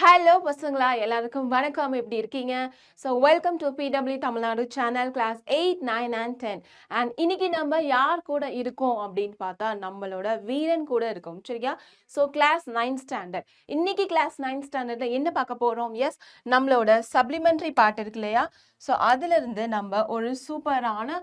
Hello பசங்களா, எல்லாருக்கும் வணக்கம். எப்படி இருக்கீங்க? So welcome to PW Tamil Nadu channel class 8, 9 and 10. And இன்னைக்கு நம்ம யார் கூட இருக்கோம் அப்படின்னு பார்த்தா நம்மளோட வீரன் கூட இருக்கோம். சரியா? So class 9 standard. இன்னைக்கு கிளாஸ் 9 ஸ்டாண்டர்ட்ல என்ன பார்க்க போறோம்? எஸ், நம்மளோட சப்ளிமெண்ட்ரி பார்ட் இருக்கு இல்லையா? ஸோ அதுல இருந்து நம்ம ஒரு சூப்பரான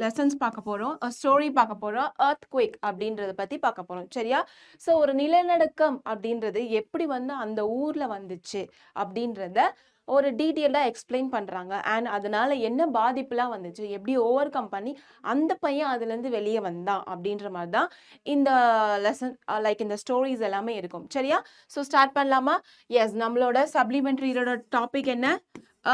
லெசன்ஸ் பார்க்க போறோம், ஸ்டோரி பார்க்க போறோம், எர்த்குவேக் அப்படின்றத பத்தி பார்க்க போறோம். சரியா? ஸோ ஒரு நிலநடுக்கம் அப்படின்றது எப்படி வந்து அந்த ஊர்ல வந்துச்சு அப்படின்றத ஒரு டீட்டெயிலாக எக்ஸ்பிளைன் பண்றாங்க. அண்ட் அதனால என்ன பாதிப்புலாம் வந்துச்சு, எப்படி ஓவர் கம் பண்ணி அந்த பையன் அதுலேருந்து வெளியே வந்தான் அப்படின்ற மாதிரி தான் இந்த லெசன் லைக் இந்த ஸ்டோரிஸ் எல்லாமே இருக்கும். சரியா? ஸோ ஸ்டார்ட் பண்ணலாமா? எஸ், நம்மளோட சப்ளிமெண்ட்ரியோட டாபிக் என்ன?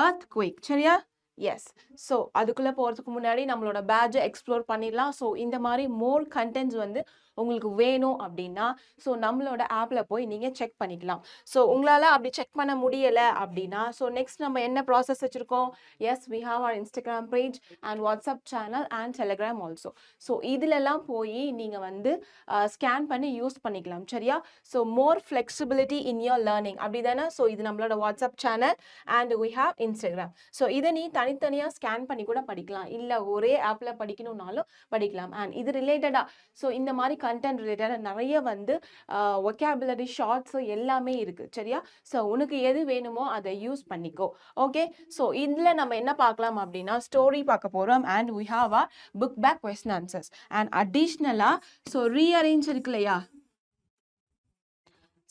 எர்த்குவேக். சரியா? எஸ். ஸோ அதுக்குள்ளே போகிறதுக்கு முன்னாடி நம்மளோட பேட்சை எக்ஸ்ப்ளோர் பண்ணிடலாம். ஸோ இந்த மாதிரி மோர் கண்டென்ட்ஸ் வந்து உங்களுக்கு வேணும் அப்படின்னா ஸோ நம்மளோட ஆப்பில் போய் நீங்கள் செக் பண்ணிக்கலாம். ஸோ உங்களால் அப்படி செக் பண்ண முடியலை அப்படின்னா ஸோ நெக்ஸ்ட் நம்ம என்ன ப்ராசஸ் வச்சுருக்கோம்? Yes, we have our Instagram page and WhatsApp channel and Telegram also. So இதிலெல்லாம் போய் நீங்கள் வந்து ஸ்கேன் பண்ணி யூஸ் பண்ணிக்கலாம். சரியா? So more flexibility in your learning அப்படி தானே. ஸோ இது நம்மளோட WhatsApp channel and we have Instagram. So இதை நீ தனித்தனியாக ஸ்கேன் பண்ணி கூட படிக்கலாம், இல்லை ஒரே ஆப்பில் படிக்கணும்னாலும் படிக்கலாம். அண்ட் இது ரிலேட்டடாக ஸோ இந்த மாதிரி கண்டென்ட் ரிலேட்டடாக நிறைய வந்து ஒகேபுலரி ஷார்ட்ஸ் எல்லாமே இருக்குது. சரியா? ஸோ உனக்கு எது வேணுமோ அதை யூஸ் பண்ணிக்கோ. ஓகே. ஸோ இதில் நம்ம என்ன பார்க்கலாம் அப்படின்னா ஸ்டோரி பார்க்க போகிறோம் and we have a book back question answers and அடிஷ்னலாக ஸோ ரீஅரேஞ்ச் இருக்கு இல்லையா?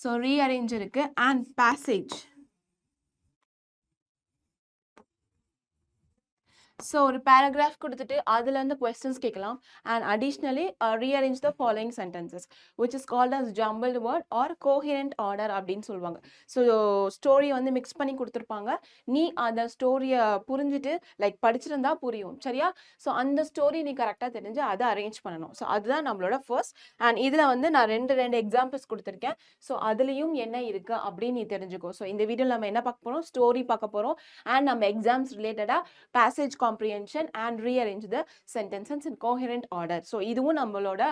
ஸோ ரீஅரேஞ்ச் இருக்கு அண்ட் பேசேஜ். ஸோ ஒரு பேராகிராஃப் கொடுத்துட்டு அதுலேருந்து கொஸ்டின்ஸ் கேட்கலாம். And additionally rearrange the following sentences which is called as jumbled word or coherent order அப்படின்னு சொல்லுவாங்க. ஸோ ஸ்டோரியை வந்து மிக்ஸ் பண்ணி கொடுத்துருப்பாங்க. நீ அந்த ஸ்டோரியை புரிஞ்சுட்டு லைக் படிச்சிருந்தா புரியும். சரியா? ஸோ அந்த ஸ்டோரி நீ கரெக்டாக தெரிஞ்சு அதை அரேஞ்ச் பண்ணணும். ஸோ அதுதான் நம்மளோட ஃபர்ஸ்ட். அண்ட் இதில் வந்து நான் ரெண்டு எக்ஸாம்பிள்ஸ் கொடுத்துருக்கேன். ஸோ அதுலேயும் என்ன இருக்குது அப்படின்னு நீ தெரிஞ்சுக்கோ. ஸோ இந்த வீடியோவில் நம்ம என்ன பார்க்க போகிறோம்? ஸ்டோரி பார்க்க போகிறோம் அண்ட் நம்ம எக்ஸாம்ஸ் ரிலேட்டடாக passage comprehension and rearrange the sentences in coherent order. So இதுவும் நம்மளோட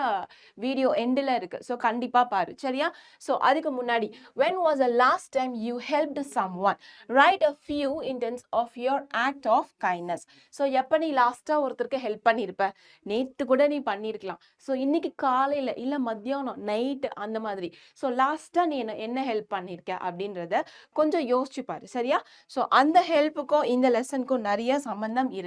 வீடியோ எண்டில் இருக்கு. ஸோ கண்டிப்பாக பாரு. சரியா? ஸோ அதுக்கு முன்னாடி when was the last time you helped someone? Write a few instances of your act of kindness. So எப்போ நீ லாஸ்ட்டாக ஒருத்தருக்கு ஹெல்ப் பண்ணியிருப்ப? நேற்று கூட நீ பண்ணியிருக்கலாம். ஸோ இன்னைக்கு காலையில் இல்லை மத்தியானம் நைட்டு அந்த மாதிரி. ஸோ லாஸ்ட்டாக நீ என்ன ஹெல்ப் பண்ணியிருக்க அப்படின்றத கொஞ்சம் யோசிச்சு பாரு. சரியா? ஸோ அந்த ஹெல்ப்புக்கும் இந்த லெசனுக்கும் நிறைய சம்பந்தம் இருக்கு.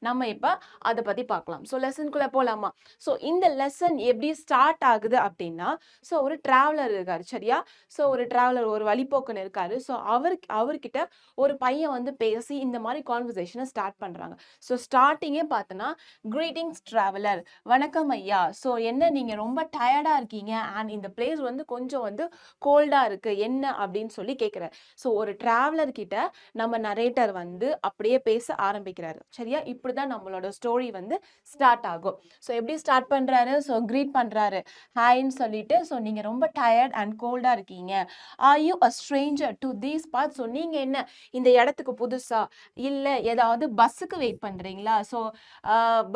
நம்ம இப்ப அதை பத்தி பார்க்கலாம். ஸோ லெசனுக்குள்ள போலாமா? ஸோ இந்த லெசன் எப்படி ஸ்டார்ட் ஆகுது அப்படின்னா ஸோ ஒரு டிராவலர் இருக்காரு. சரியா? ஸோ ஒரு டிராவலர், ஒரு வழிபோக்கன் இருக்காரு. ஸோ அவர்கிட்ட ஒரு பையன் வந்து பேசி இந்த மாதிரி கான்வர்சேஷனை ஸ்டார்ட் பண்றாங்க. ஸோ ஸ்டார்டிங்கே பார்த்தோன்னா கிரீட்டிங்ஸ் டிராவலர், வணக்கம் ஐயா. ஸோ என்ன நீங்க ரொம்ப டயர்டா இருக்கீங்க அண்ட் இந்த பிளேஸ் வந்து கொஞ்சம் வந்து கோல்டா இருக்கு என்ன அப்படின்னு சொல்லி கேட்கிறார். ஸோ ஒரு டிராவலர் கிட்ட நம்ம நரேட்டர் வந்து அப்படியே பேச ஆரம்பிக்கிறாரு. சரியா? இப்படிதான் நம்மளோட ஸ்டோரி வந்து ஸ்டார்ட் ஆகும். ஸோ எப்படி ஸ்டார்ட் பண்றாரு? ஸோ கிரீட் பண்றாரு, ஹாய்ன்னு சொல்லிட்டு. ஸோ நீங்க ரொம்ப டயர்ட் அண்ட் கோல்டா இருக்கீங்க. Are you a stranger to these part? So நீங்க என்ன இந்த இடத்துக்கு புதுசா, இல்ல ஏதாவது பஸ்ஸுக்கு வெயிட் பண்றீங்களா? ஸோ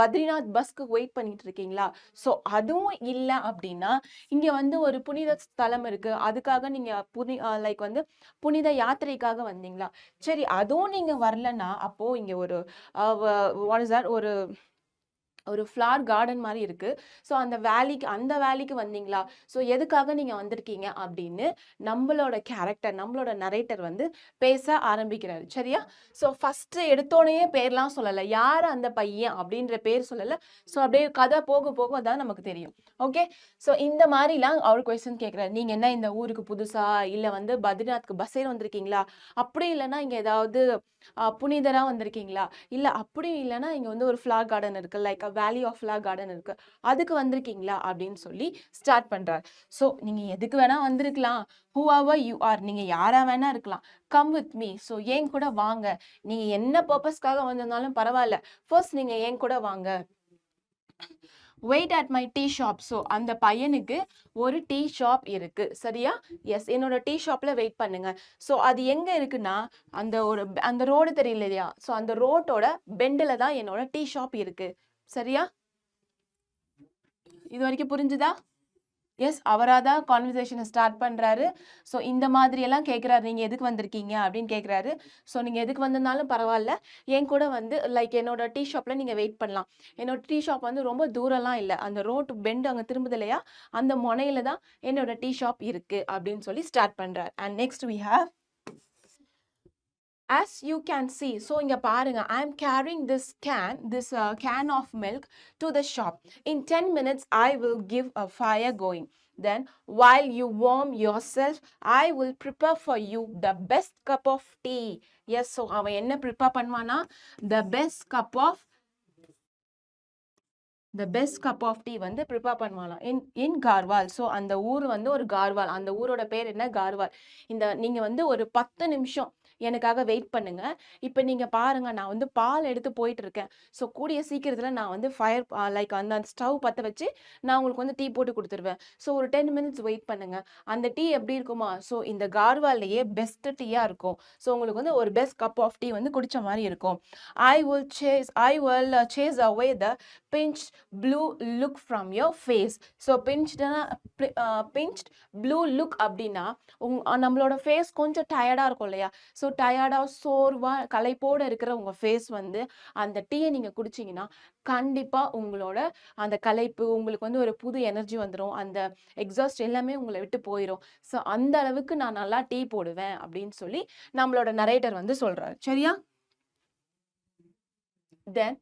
பத்ரிநாத் பஸ்க்கு வெயிட் பண்ணிட்டு இருக்கீங்களா? ஸோ அதுவும் இல்லை அப்படின்னா இங்க வந்து ஒரு புனித ஸ்தலம் இருக்கு, அதுக்காக நீங்க லைக் வந்து புனித யாத்திரைக்காக வந்தீங்களா? சரி, அதுவும் நீங்க வரலன்னா அப்போ இங்க ஒரு வாட் இஸ் தட், ஒரு ஃப்ளார் கார்டன் மாதிரி இருக்கு. ஸோ அந்த வேலிக்கு வந்தீங்களா? ஸோ எதுக்காக நீங்க வந்திருக்கீங்க அப்படின்னு நம்மளோட கேரக்டர், நம்மளோட நரேட்டர் வந்து பேச ஆரம்பிக்கிறாரு. சரியா? ஸோ ஃபர்ஸ்ட் எடுத்தோடனே பேர்லாம் சொல்லலை, யார் அந்த பையன் அப்படின்ற பேர் சொல்லலை. ஸோ அப்படியே கதை போக போக தான் நமக்கு தெரியும். ஓகே. ஸோ இந்த மாதிரிலாம் அவர் கொஸ்டின் கேட்குறாரு. நீங்க என்ன இந்த ஊருக்கு புதுசா, இல்லை வந்து பத்ரிநாத்க்கு பஸ் ஏறி வந்திருக்கீங்களா? அப்படி இல்லைன்னா இங்க ஏதாவது புனிதரா வந்திருக்கீங்களா? இல்லை அப்படியும் இல்லைன்னா இங்க வந்து ஒரு ஃப்ளார் கார்டன் இருக்கு, like valley of flower garden இருக்கு, அதுக்கு வந்திருக்கீங்களா அப்படின்னு சொல்லி ஸ்டார்ட் பண்றாரு. ஸோ நீங்க எதுக்கு வேணா வந்திருக்கலாம், whoever you are, நீங்க யாரா வேணா இருக்கலாம். Come with me. ஸோ ஏன் கூட வாங்க. நீங்க என்ன பர்பஸ்க்காக வந்திருந்தாலும் பரவாயில்ல, ஃபர்ஸ்ட் நீங்க ஏன் கூட வாங்க. Wait at my tea shop. So அந்த பையனுக்கு ஒரு டீ ஷாப் இருக்கு. சரியா? எஸ், என்னோட டீ ஷாப்ல வெயிட் பண்ணுங்க. ஸோ அது எங்க இருக்குன்னா அந்த ரோடு தெரியல இல்லையா? ஸோ அந்த ரோட்டோட பெண்டில் தான் என்னோட டீ ஷாப் இருக்கு. சரியா? இது வரைக்கும் புரிஞ்சுதா? எஸ், அவரா தான் கான்வர்சேஷனை ஸ்டார்ட் பண்றாரு. ஸோ இந்த மாதிரியெல்லாம் கேட்குறாரு, நீங்க எதுக்கு வந்திருக்கீங்க அப்படின்னு கேட்குறாரு. ஸோ நீங்க எதுக்கு வந்திருந்தாலும் பரவாயில்ல, என் கூட வந்து லைக் என்னோட டீ ஷாப்ல நீங்க வெயிட் பண்ணலாம். என்னோட டீ ஷாப் வந்து ரொம்ப தூரம்லாம் இல்லை, அந்த ரோட் பெண்ட் அங்கே திரும்புது இல்லையா, அந்த முனையில தான் என்னோட டீ ஷாப் இருக்கு அப்படின்னு சொல்லி ஸ்டார்ட் பண்றாரு. And next we have as you can see. So இங்க பாருங்க, I am carrying this can of milk to the shop. In 10 minutes I will give a fire going. Then while you warm yourself, I will prepare for you the best cup of tea. Yes, so அவன் என்ன prepare பண்ணுவானா, the best cup of tea வந்து prepare பண்ணுவாங்களாம் இன் Garhwal. So அந்த ஊர் வந்து ஒரு கார்வால், அந்த ஊரோட பேர் என்ன, கார்வால். நீங்க வந்து ஒரு 10 நிமிஷம் எனக்காக வெயிட் பண்ணுங்க. இப்போ நீங்க பாருங்க, நான் வந்து பால் எடுத்து போயிட்டு இருக்கேன். ஸோ கூடிய சீக்கிரத்துல நான் வந்து ஃபயர் லைக் அந்த ஸ்டவ் பற்ற வச்சு நான் உங்களுக்கு வந்து டீ போட்டு கொடுத்துருவேன். ஸோ ஒரு 10 மினிட்ஸ் வெயிட் பண்ணுங்க. அந்த டீ எப்படி இருக்குமா, ஸோ இந்த கார்வால்லையே பெஸ்ட் டீயா இருக்கும். ஸோ உங்களுக்கு வந்து ஒரு பெஸ்ட் கப் ஆஃப் டீ வந்து குடிச்ச மாதிரி இருக்கும். I will chase away the pinch blue look from your face. So pinched blue look அப்படின்னா நம்மளோட ஃபேஸ் கொஞ்சம் டயர்டாக இருக்கும் இல்லையா, ஸோ டயர்டாக சோர்வாக களைப்போடு இருக்கிற உங்கள் ஃபேஸ் வந்து அந்த டீயை நீங்கள் குடிச்சிங்கன்னா கண்டிப்பாக உங்களோட அந்த களைப்பு, உங்களுக்கு வந்து ஒரு புது எனர்ஜி வந்துடும், அந்த எக்ஸாஸ்ட் எல்லாமே உங்களை விட்டு போயிடும். ஸோ அந்த அளவுக்கு நான் நல்லா டீ போடுவேன் அப்படின்னு சொல்லி நம்மளோட நரேட்டர் வந்து சொல்கிறாரு. சரியா? Then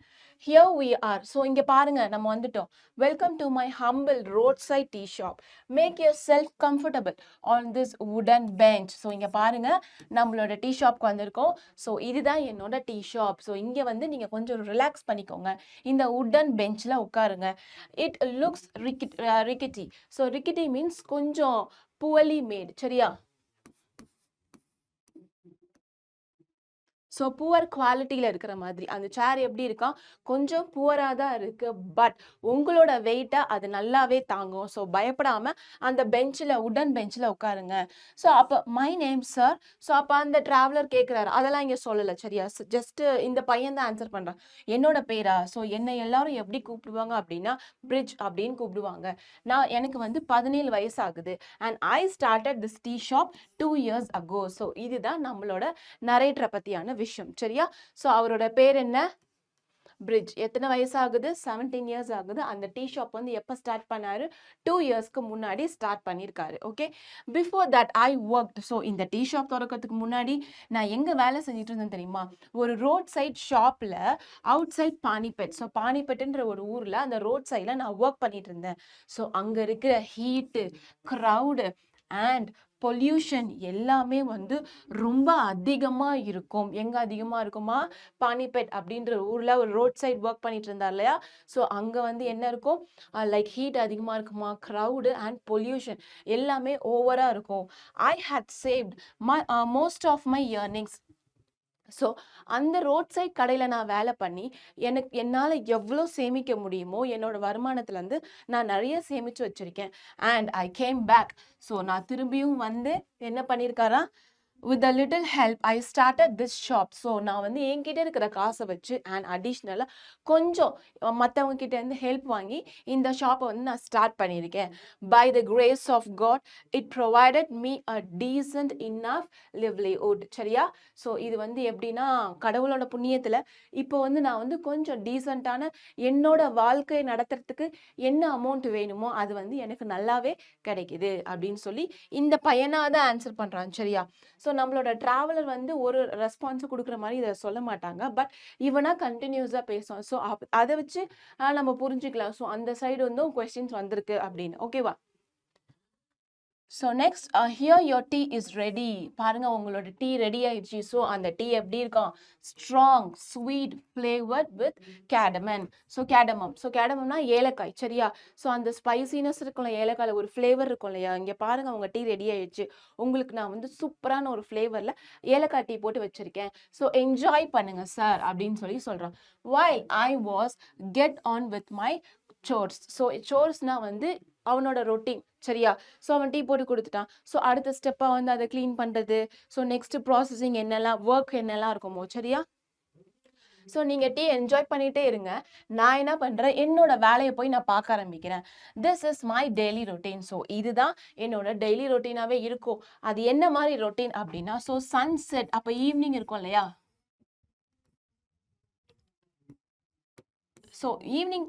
here we are. So இங்க பாருங்க, நம்ம வந்துட்டோம். Welcome to my humble roadside tea shop. Make yourself comfortable on this wooden bench. So இங்க பாருங்க, நம்மளோட டீ ஷாப்க்கு வந்திருக்கோம். ஸோ இதுதான் என்னோட டீ ஷாப். ஸோ இங்க வந்து நீங்க கொஞ்சம் ரிலாக்ஸ் பண்ணிக்கோங்க, இந்த வுடன் பெஞ்ச்ல உட்காருங்க. It looks rickety. So rickety means கொஞ்சம் poorly made. சரியா? ஸோ புவர் குவாலிட்டியில் இருக்கிற மாதிரி அந்த சேர் எப்படி இருக்கா, கொஞ்சம் புவராக தான் இருக்குது, பட் உங்களோட வெயிட்டை அது நல்லாவே தாங்கும். ஸோ பயப்படாமல் அந்த பெஞ்சில், உடன் பெஞ்சில் உட்காருங்க. ஸோ அப்போ மை நேம் சார். ஸோ அப்போ அந்த ட்ராவலர் கேட்குறாரு, அதெல்லாம் இங்கே சொல்லலை. சரியா? ஜஸ்ட்டு இந்த பையன் தான் ஆன்சர் பண்ணுறான். என்னோட பேரா? ஸோ என்னை எல்லாரும் எப்படி கூப்பிடுவாங்க அப்படின்னா பிரிட்ஜ் அப்படின்னு கூப்பிடுவாங்க. எனக்கு வந்து 17 வயசு ஆகுது. And I started this tea shop 2 years ago. So இதுதான் நம்மளோட நரேட்டரை பற்றியான விஷயம். சரியா? ஸோ அவரோட பேர் என்ன, பிரிட்ஜ். எத்தனை வயசு ஆகுது, 17 இயர்ஸ் ஆகுது. அந்த டீ ஷாப் வந்து எப்போ ஸ்டார்ட் பண்ணாரு, 2 இயர்ஸ்க்கு முன்னாடி ஸ்டார்ட் பண்ணியிருக்காரு. Okay, before that I worked. So இந்த டீ ஷாப் திறக்கிறதுக்கு முன்னாடி நான் எங்கே வேலை செஞ்சுட்டு இருந்தேன் தெரியுமா, ஒரு ரோட் சைட் ஷாப்பில் அவுட் சைட் பானிபெட். ஸோ பானிபெட்டுன்ற ஒரு ஊரில் அந்த ரோட் சைடில் நான் ஒர்க் பண்ணிட்டு இருந்தேன். ஸோ அங்கே இருக்கிற ஹீட்டு, க்ரௌடு அண்ட் பொல்யூஷன் எல்லாமே வந்து ரொம்ப அதிகமாக இருக்கும். எங்கே அதிகமாக இருக்குமா, பானிபெட் அப்படின்ற ஊரில் ஒரு ரோட் சைட் ஒர்க் பண்ணிட்டு இருந்தார் இல்லையா, ஸோ அங்கே வந்து என்ன இருக்கும், லைக் ஹீட் அதிகமாக இருக்குமா, க்ரௌடு அண்ட் பொல்யூஷன் எல்லாமே ஓவராக இருக்கும். I had saved most of my earnings. So அந்த ரோட் சைட் கடையில் நான் வேலை பண்ணி என்னால் எவ்வளோ சேமிக்க முடியுமோ என்னோட வருமானத்துலேருந்து நான் நிறைய சேமித்து வச்சுருக்கேன். And I came back. So நான் திரும்பியும் வந்து என்ன பண்ணியிருக்காரா, with a little help I started this shop. So நான் வந்து என்கிட்ட இருக்கிற காசை வச்சு அண்ட் அடிஷ்னலாக கொஞ்சம் மற்றவங்க கிட்ட இருந்து ஹெல்ப் வாங்கி இந்த ஷாப்பை வந்து நான் ஸ்டார்ட் பண்ணியிருக்கேன். By the grace of God it provided me a decent enough livelihood. சரியா? ஸோ இது வந்து எப்படின்னா, கடவுளோட புண்ணியத்தில் இப்போ வந்து நான் வந்து கொஞ்சம் டீசெண்டான என்னோட வாழ்க்கையை நடத்துறதுக்கு என்ன அமௌண்ட் வேணுமோ அது வந்து எனக்கு நல்லாவே கிடைக்குது அப்படின்னு சொல்லி இந்த பையனாக தான் ஆன்சர் பண்ணுறான். சரியா? ஸோ நம்மளோட ட்ராவலர் வந்து ஒரு ரெஸ்பான்ஸை கொடுக்குற மாதிரி இதை சொல்ல மாட்டாங்க, பட் இவனா கண்டினியூஸாக பேசும். ஸோ அதை வச்சு நம்ம புரிஞ்சுக்கலாம். ஸோ அந்த சைடு வந்து கொஸ்டின்ஸ் வந்திருக்கு அப்படின்னு. ஓகேவா? So next here your tea is ready. பாருங்க, உங்களோட டீ ரெடி ஆயிடுச்சு. ஸோ அந்த டீ எப்படி இருக்கும், strong sweet flavoured with cardamom. So கேடமம்னா ஏலக்காய். சரியா? ஸோ அந்த ஸ்பைசினஸ் இருக்கும்ல, ஏலக்காயில் ஒரு ஃப்ளேவர் இருக்கும் இல்லையா, இங்கே பாருங்க உங்கள் டீ ரெடி ஆயிடுச்சு. உங்களுக்கு நான் வந்து சூப்பரான ஒரு ஃப்ளேவரில் ஏலக்காய் டீ போட்டு வச்சுருக்கேன். ஸோ என்ஜாய் பண்ணுங்க சார் அப்படின்னு சொல்லி சொல்கிறான். while I was get on with my chores. So சோர்ஸ்னா வந்து அவனோட ரொட்டீன். சரியா? ஸோ அவன் டீ போட்டு கொடுத்துட்டான். ஸோ அடுத்த ஸ்டெப்பாக வந்து அதை க்ளீன் பண்ணுறது, ஸோ நெக்ஸ்ட் ப்ராசஸிங் என்னெல்லாம் ஒர்க் என்னெல்லாம் இருக்குமோ. சரியா? ஸோ நீங்க டீ என்ஜாய் பண்ணிட்டே இருங்க. நான் என்ன பண்றேன், என்னோட வேலைய போய் நான் பார்க்க ஆரம்பிக்கிறேன். This is my daily routine. So இதுதான் என்னோட டெய்லி ரொட்டீனாவே இருக்கும். அது என்ன மாரி ரொட்டீன் அப்டின்னா, ஸோ சன்செட் அப்ப ஈவ்னிங் இருக்கும் இல்லையா? ஸோ ஈவினிங்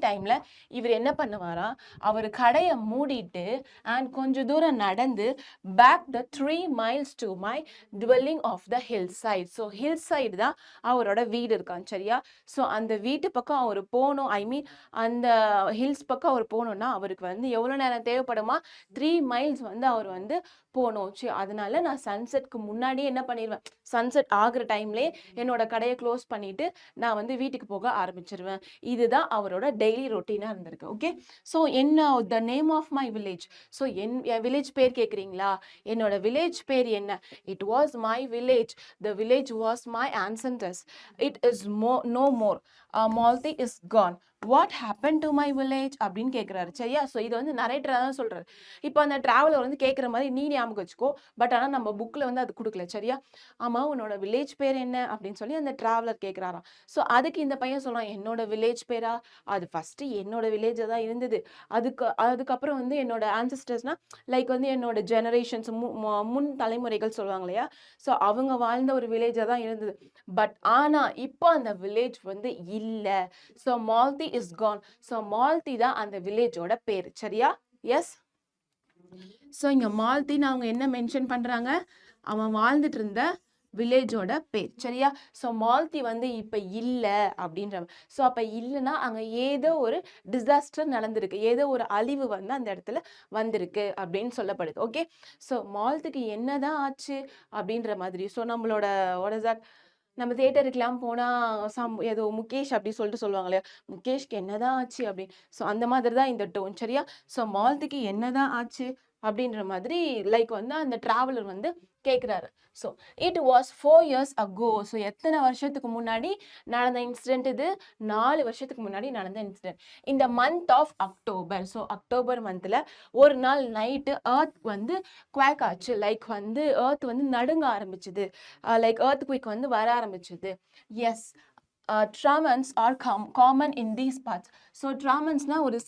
டைம்ல இவர் என்ன பண்ணுவாரா, அவர் கடையை மூடிட்டு அண்ட் கொஞ்சம் தூரம் நடந்து back the 3 miles to my dwelling of the hill side. So hill side தான் அவரோட வீடு இருக்கான், சரியா? ஸோ அந்த வீட்டு பக்கம் அவர் போகணும், ஐ மீன் அந்த ஹில்ஸ் பக்கம் அவர் போகணும்னா அவருக்கு வந்து எவ்வளோ நேரம் தேவைப்படுமா, 3 miles வந்து அவர் வந்து போகணும். சரி, அதனால நான் சன்செட்க்கு முன்னாடியே என்ன பண்ணிடுவேன், சன்செட் ஆகுற டைம்லேயே என்னோட கடையை க்ளோஸ் பண்ணிட்டு நான் வந்து வீட்டுக்கு போக ஆரம்பிச்சிருவேன். இதுதான் அவரோட டெய்லி ரொட்டீனாக இருந்திருக்கு. ஓகே, ஸோ என்ன the name of my village. So என் வில்லேஜ் பேர் கேட்குறீங்களா? என்னோட வில்லேஜ் பேர் என்ன? It was my village. The village was my ancestors. It is no more. Malthi is gone. What happen to my village அப்படின்னு கேட்குறாரு, சரியா? ஸோ இது வந்து நரேட்டராக தான் சொல்கிறாரு. இப்போ அந்த டிராவலர் வந்து கேட்குற மாதிரி நீ ஞாபகம் வச்சுக்கோ, பட் ஆனால் நம்ம புக்கில் வந்து அது கொடுக்கல, சரியா? ஆமாம், உன்னோட வில்லேஜ் பேர் என்ன அப்படின்னு சொல்லி அந்த டிராவலர் கேட்குறாராம். ஸோ அதுக்கு இந்த பையன் சொல்கிறான், என்னோட வில்லேஜ் பேரா? அது ஃபஸ்ட்டு என்னோட வில்லேஜாக தான் இருந்தது. அதுக்கப்புறம் வந்து என்னோட ஆன்சஸ்டர்ஸ்னால் லைக் வந்து என்னோட ஜெனரேஷன்ஸ் முன் தலைமுறைகள் சொல்லுவாங்க இல்லையா? ஸோ அவங்க வாழ்ந்த ஒரு வில்லேஜாக தான் இருந்தது. பட் ஆனால் இப்போ அந்த வில்லேஜ் வந்து இல்லை. So Malthi is gone. So Malthi தான் அந்த வில்லேஜோட பேர், சரியா? எஸ். ஸோ இங்கே மால்தின்னு அவங்க என்ன மென்ஷன் பண்ணுறாங்க, அவன் வாழ்ந்துட்டு இருந்த வில்லேஜோட பேர், சரியா? ஸோ மால்தி வந்து இப்போ இல்லை அப்படின்ற. ஸோ அப்போ இல்லைன்னா அங்கே ஏதோ ஒரு டிசாஸ்டர் நடந்திருக்கு, ஏதோ ஒரு அழிவு வந்து அந்த இடத்துல வந்திருக்கு அப்படின்னு சொல்லப்படுது. ஓகே, ஸோ மால்திக்கு என்னதான் ஆச்சு அப்படின்ற மாதிரி. ஸோ நம்மளோட வாட் இஸ் தட், நம்ம தியேட்டருக்குலாம் போனால் ஏதோ முகேஷ் அப்படி சொல்லிட்டு சொல்லுவாங்க இல்லையா, முகேஷ்க்கு என்னதான் ஆச்சு அப்படின்னு. ஸோ அந்த மாதிரி தான் இந்த டோன், சரியா? ஸோ மால்திக்கு என்னதான் ஆச்சு அப்படின்ற மாதிரி லைக் வந்து அந்த டிராவலர் வந்து கேட்குறாரு. So it was 4 years ago. So எத்தனை வருஷத்துக்கு முன்னாடி நடந்த இன்சிடென்ட் இது? 4 வருஷத்துக்கு முன்னாடி நடந்த இன்சிடென்ட். இந்த month of October. So October மந்தில் ஒரு நாள் நைட்டு எர்த் வந்து குவாக் ஆச்சு, லைக் வந்து எர்த் வந்து நடுங்க ஆரம்பிச்சுது, லைக் எர்த் குயிக் வந்து வர ஆரம்பிச்சுது. Yes, tremors are common in these parts. So ட்ராமன்ஸ்னால் ஒரு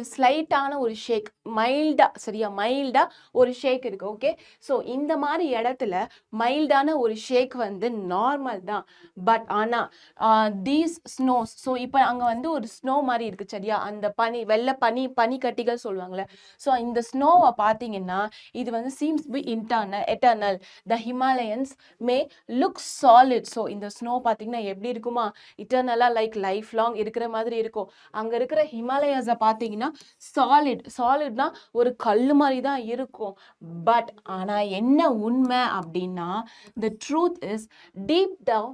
ஸ்லைட்டான ஒரு ஷேக், மைல்டாக, சரியா? மைல்டாக ஒரு ஷேக் இருக்குது. ஓகே, ஸோ இந்த மாதிரி இடத்துல மைல்டான ஒரு ஷேக் வந்து நார்மல் தான். பட் ஆனால் தீஸ் ஸ்னோஸ், ஸோ இப்போ அங்கே வந்து ஒரு ஸ்னோ மாதிரி இருக்குது, சரியா? அந்த வெள்ளை பனிக்கட்டிகள் சொல்லுவாங்கள்ல. ஸோ இந்த ஸ்னோவை பார்த்தீங்கன்னா இது வந்து seems be eternal. The Himalayas may look solid. So இந்த ஸ்னோ பார்த்தீங்கன்னா எப்படி இருக்குமா, இட்டர்னலாக லைக் லைஃப் லாங் இருக்கிற மாதிரி இருக்கும். அங்கே இருக்கிற ஹிமாலயாஸை பார்த்தீங்கன்னா சாலிட்னா ஒரு கல் மாதிரி தான் இருக்கும். பட் ஆனால் என்ன உண்மை அப்படின்னா, the truth is deep down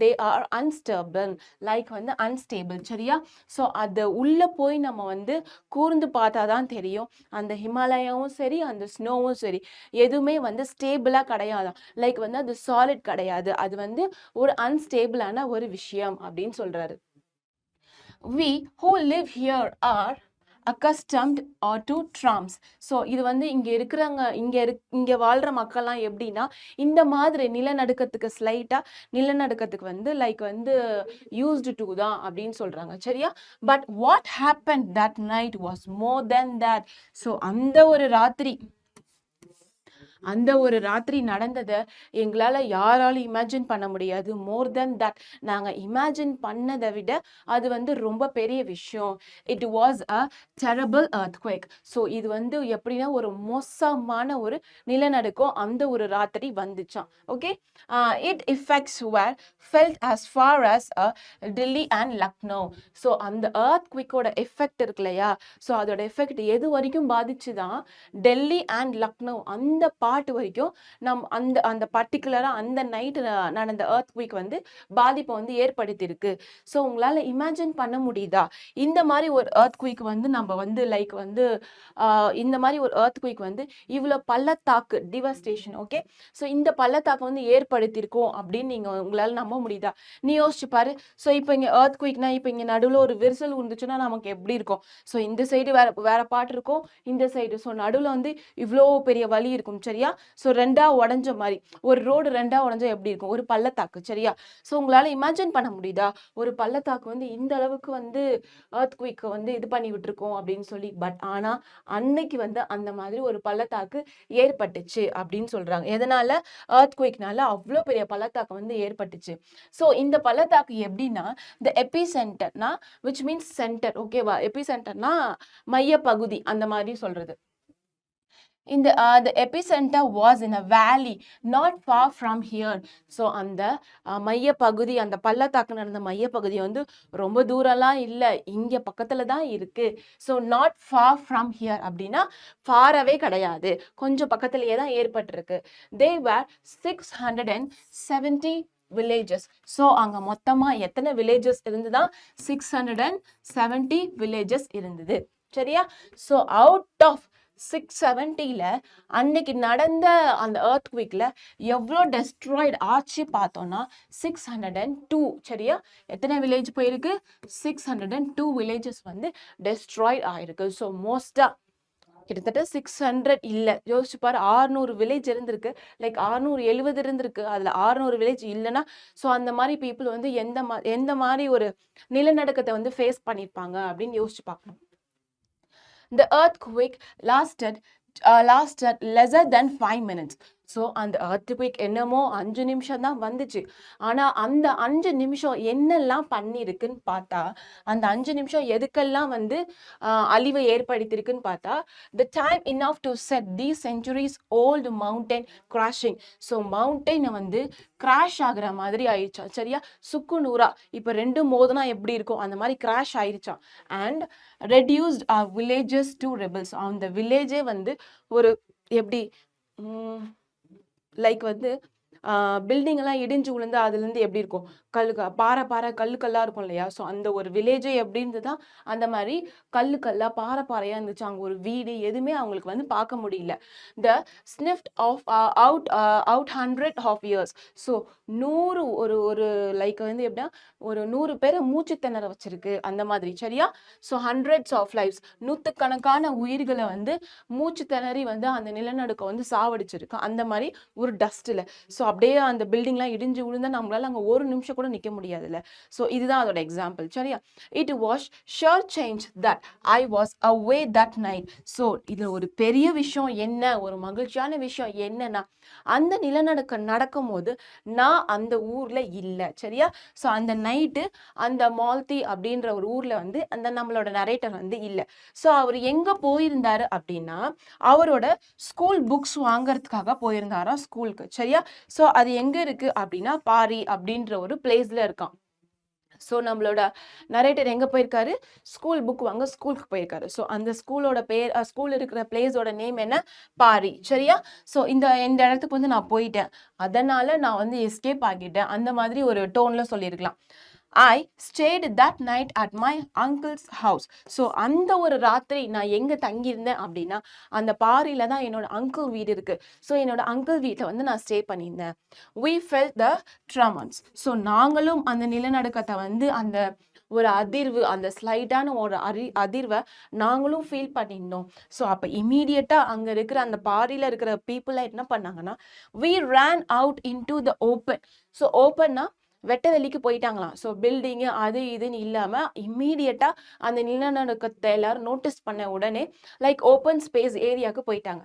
they are unstable, like வந்து அன்ஸ்டேபிள், சரியா? ஸோ அது உள்ளே போய் நம்ம வந்து கூர்ந்து பார்த்தா தான் தெரியும், அந்த ஹிமாலயாவும் சரி அந்த ஸ்னோவும் சரி எதுவுமே வந்து ஸ்டேபிளாக கிடையாதான், லைக் வந்து அது சாலிட் கிடையாது, அது வந்து ஒரு அன்ஸ்டேபிளான ஒரு விஷயம் அப்படின்னு சொல்கிறாரு. We who live here are accustomed to trams. So இது வந்து இங்கே இருக்கிறவங்க இங்கே வாழ்கிற மக்கள்லாம் எப்படின்னா இந்த மாதிரி நிலநடுக்கத்துக்கு வந்து லைக் வந்து யூஸ்டு டு தான் அப்படின்னு சொல்கிறாங்க, சரியா? But what happen that night was more then that. So அந்த ஒரு ராத்திரி நடந்ததை எங்களால் யாராலும் இமேஜின் பண்ண முடியாது. மோர் தென் தட், நாங்கள் இமேஜின் பண்ணதை விட அது வந்து ரொம்ப பெரிய விஷயம். It was a terrible earthquake. So இது வந்து எப்படின்னா ஒரு மோசமான ஒரு நிலநடுக்கம் அந்த ஒரு ராத்திரி வந்துச்சான். Okay, it effects were felt as far as Delhi and Lucknow. So அந்த எர்த்குவேக்கோட எஃபெக்ட் இருக்கு இல்லையா, ஸோ அதோட எஃபெக்ட் எது வரைக்கும் பாதிச்சுதான், டெல்லி அண்ட் லக்னோ அந்த பாட்டு வரைக்கும் அந்த பர்டிகுலராக அந்த நைட்டு நடந்த எர்த்குவேக் வந்து பாதிப்பை வந்து ஏற்படுத்தியிருக்கு. ஸோ உங்களால் இமேஜின் பண்ண முடியுதா, இந்த மாதிரி ஒரு எர்த்குவேக் வந்து நம்ம வந்து லைக் வந்து இந்த மாதிரி ஒரு எர்த்குவேக் வந்து இவ்வளோ பள்ளத்தாக்கு டிவாஸ்டேஷன், ஓகே, ஸோ இந்த பள்ளத்தாக்கு வந்து ஏற்படுத்தியிருக்கோம் அப்படின்னு உங்களால் நம்ப முடியுதா? நீ யோசிச்சு பாரு. ஸோ இப்போ இங்கே எர்த்குவேக்னா இப்போ இங்கே நடுவில் ஒரு விரிசல் இருந்துச்சுன்னா நமக்கு எப்படி இருக்கும்? ஸோ இந்த சைடு வேற பாட்டு இருக்கும், இந்த சைடு, ஸோ நடுவில் வந்து இவ்வளோ பெரிய வலி இருக்கும், சரியா? சரியா? ஸோ 2ஆ உடைஞ்ச மாதிரி, ஒரு ரோடு 2ஆ உடைஞ்சா எப்படி இருக்கும்? ஒரு பள்ளத்தாக்கு சரியா? ஸோ உங்களால இமேஜின் பண்ண முடியுதா? ஒரு பள்ளத்தாக்கு வந்து இந்த அளவுக்கு வந்து எர்த்குயிக் வந்து இது பண்ணி விட்டுருக்கோம் அப்படின்னு சொல்லி. பட் ஆனா அன்னைக்கு வந்து அந்த மாதிரி ஒரு பள்ளத்தாக்கு ஏற்பட்டுச்சு அப்படின்னு சொல்றாங்க. எதனால? எர்த்குயிக்னால அவ்வளோ பெரிய பள்ளத்தாக்கு வந்து ஏற்பட்டுச்சு. ஸோ இந்த பள்ளத்தாக்கு எப்படின்னா, இந்த எபிசென்டர்னா விச் மீன்ஸ் சென்டர், ஓகேவா? எபிசென்டர்னா மைய பகுதி அந்த மாதிரி சொல்றது. இந்த the epicenter was in a valley not far from here. So அந்த மைய பகுதி, அந்த பள்ளத்தாக்கு நடந்த மைய பகுதி வந்து ரொம்ப தூரம்லாம் இல்லை, இங்க பக்கத்துல தான் இருக்கு. So not far from here அப்படின்னா ஃபாரவே கிடையாது, கொஞ்சம் பக்கத்திலேயே தான் ஏற்பட்டிருக்கு. they were 670 villages. ஸோ அங்க மொத்தமா எத்தனை வில்லேஜஸ் இருந்துதான்? 670 villages இருந்தது சரியா? ஸோ அவுட் ஆஃப் 670ல அன்னைக்கு நடந்த அந்த எர்த்குவிக்ல எவ்வளோ டெஸ்ட்ராய்டு ஆச்சு பார்த்தோம்னா 602 சரியா? எத்தனை வில்லேஜ் போயிருக்கு? 602 வில்லேஜஸ் வந்து டெஸ்ட்ராய்ட் ஆயிருக்கு. ஸோ மோஸ்டா கிட்டத்தட்ட 600 இல்லை, யோசிச்சு பாரு, 600 வில்லேஜ் இருந்திருக்கு, லைக் 670 இருந்திருக்கு, அதில் 600 வில்லேஜ் இல்லைன்னா ஸோ அந்த மாதிரி பீப்புள் வந்து எந்த மாதிரி ஒரு நிலநடுக்கத்தை வந்து ஃபேஸ் பண்ணியிருப்பாங்க அப்படின்னு யோசிச்சு பார்க்கணும். The earthquake lasted lesser than 5 minutes. So அந்த earthquake என்னமோ 5 நிமிஷம் தான் வந்துச்சு. ஆனால் அந்த 5 நிமிஷம் என்னெல்லாம் பண்ணியிருக்குன்னு பார்த்தா, அந்த 5 நிமிஷம் எதுக்கெல்லாம் வந்து அழிவை ஏற்படுத்தியிருக்குன்னு பார்த்தா, the time enough to set these centuries old mountain crashing. So மவுண்டெயினை வந்து கிராஷ் ஆகுற மாதிரி ஆயிடுச்சா சரியா? சுக்கு நூறா இப்போ ரெண்டும் மோதுனா எப்படி இருக்கும் அந்த மாதிரி கிராஷ் ஆயிடுச்சான். And reduced villages to rubbles. அந்த வில்லேஜே வந்து ஒரு எப்படி லைக் வந்து பில்டிங் எல்லாம் இடிஞ்சு விழுந்து அதுலேருந்து எப்படி இருக்கும்? பாறை கல்லா இருக்கும் இல்லையா? ஸோ அந்த ஒரு வில்லேஜே எப்படி இருந்துதான் அந்த மாதிரி கல்லா பாறையா இருந்துச்சு. அங்கே ஒரு வீடு எதுவுமே அவங்களுக்கு வந்து பார்க்க முடியல. The sniffed off out 100 of years. So 100 ஒரு லைக் வந்து எப்படின்னா ஒரு 100 பேரை மூச்சு திணற வச்சிருக்கு அந்த மாதிரி சரியா? ஸோ ஹண்ட்ரட்ஸ் ஆஃப் லைஃப்ஸ், நூற்றுக்கணக்கான உயிர்களை வந்து மூச்சு திணறி வந்து அந்த நிலநடுக்கம் வந்து சாவடிச்சிருக்கு அந்த மாதிரி ஒரு டஸ்ட்டில். ஸோ அப்படியே அந்த பில்டிங்லாம் இடிஞ்சு விழுந்தா நம்மளால அங்கே ஒரு நிமிஷம் கூட நிற்க முடியாதுல்ல. ஸோ இதுதான் அதோட எக்ஸாம்பிள் சரியா? It was sure change that I was away that night. So இதில் ஒரு பெரிய விஷயம் என்ன, ஒரு மகிழ்ச்சியான விஷயம் என்னன்னா, அந்த நிலநடுக்கம் நடக்கும் போது நான் அந்த ஊர்ல இல்லை சரியா? ஸோ அந்த நைட்டு அந்த மால்தி அப்படின்ற ஒரு ஊர்ல வந்து அந்த நம்மளோட நரேட்டர் வந்து இல்லை. ஸோ அவர் எங்க போயிருந்தாரு அப்படின்னா, அவரோட ஸ்கூல் புக்ஸ் வாங்கறதுக்காக போயிருந்தாராம் ஸ்கூலுக்கு சரியா? ஸோ அது எங்க இருக்கு அப்படின்னா பாரி அப்படின்ற ஒரு பிளேஸ்ல இருக்கான். ஸோ நம்மளோட நரேட்டர் எங்கே போயிருக்காரு? ஸ்கூல் புக் வாங்க ஸ்கூலுக்கு போயிருக்காரு. ஸோ அந்த ஸ்கூலோட பேர், ஸ்கூல் இருக்கிற பிளேஸோட நேம் என்ன? பாரி சரியா? ஸோ இந்த இடத்துக்கு வந்து நான் போயிட்டேன், அதனால நான் வந்து எஸ்கேப் ஆகிட்டேன் அந்த மாதிரி ஒரு டோன்ல சொல்லியிருக்கலாம். I stayed that night at my uncle's house. So அந்த ஒரு ராத்திரி நான் எங்கே தங்கியிருந்தேன் அப்படின்னா அந்த பாரியில தான் என்னோட அங்கிள் வீடு இருக்கு. ஸோ என்னோட அங்கிள் வீட்டில் வந்து நான் ஸ்டே பண்ணியிருந்தேன். We felt the tremors. So நாங்களும் அந்த நிலநடுக்கத்தை வந்து அந்த ஒரு அதிர்வு, அந்த ஸ்லைட்டான ஒரு அதிர்வை நாங்களும் ஃபீல் பண்ணியிருந்தோம். ஸோ அப்போ இமீடியட்டாக அங்கே இருக்கிற அந்த பாரியில் இருக்கிற பீப்புளாக என்ன பண்ணாங்கன்னா, we ran out into the open. So ஓப்பன்னா வெட்ட வெளிக்கு போயிட்டாங்களாம். ஸோ பில்டிங்கு அது இதுன்னு இல்லாமல் இம்மீடியட்டாக அந்த நிலநடுக்கத்தை எல்லாரும் நோட்டீஸ் பண்ண உடனே லைக் ஓப்பன் ஸ்பேஸ் ஏரியாவுக்கு போயிட்டாங்க.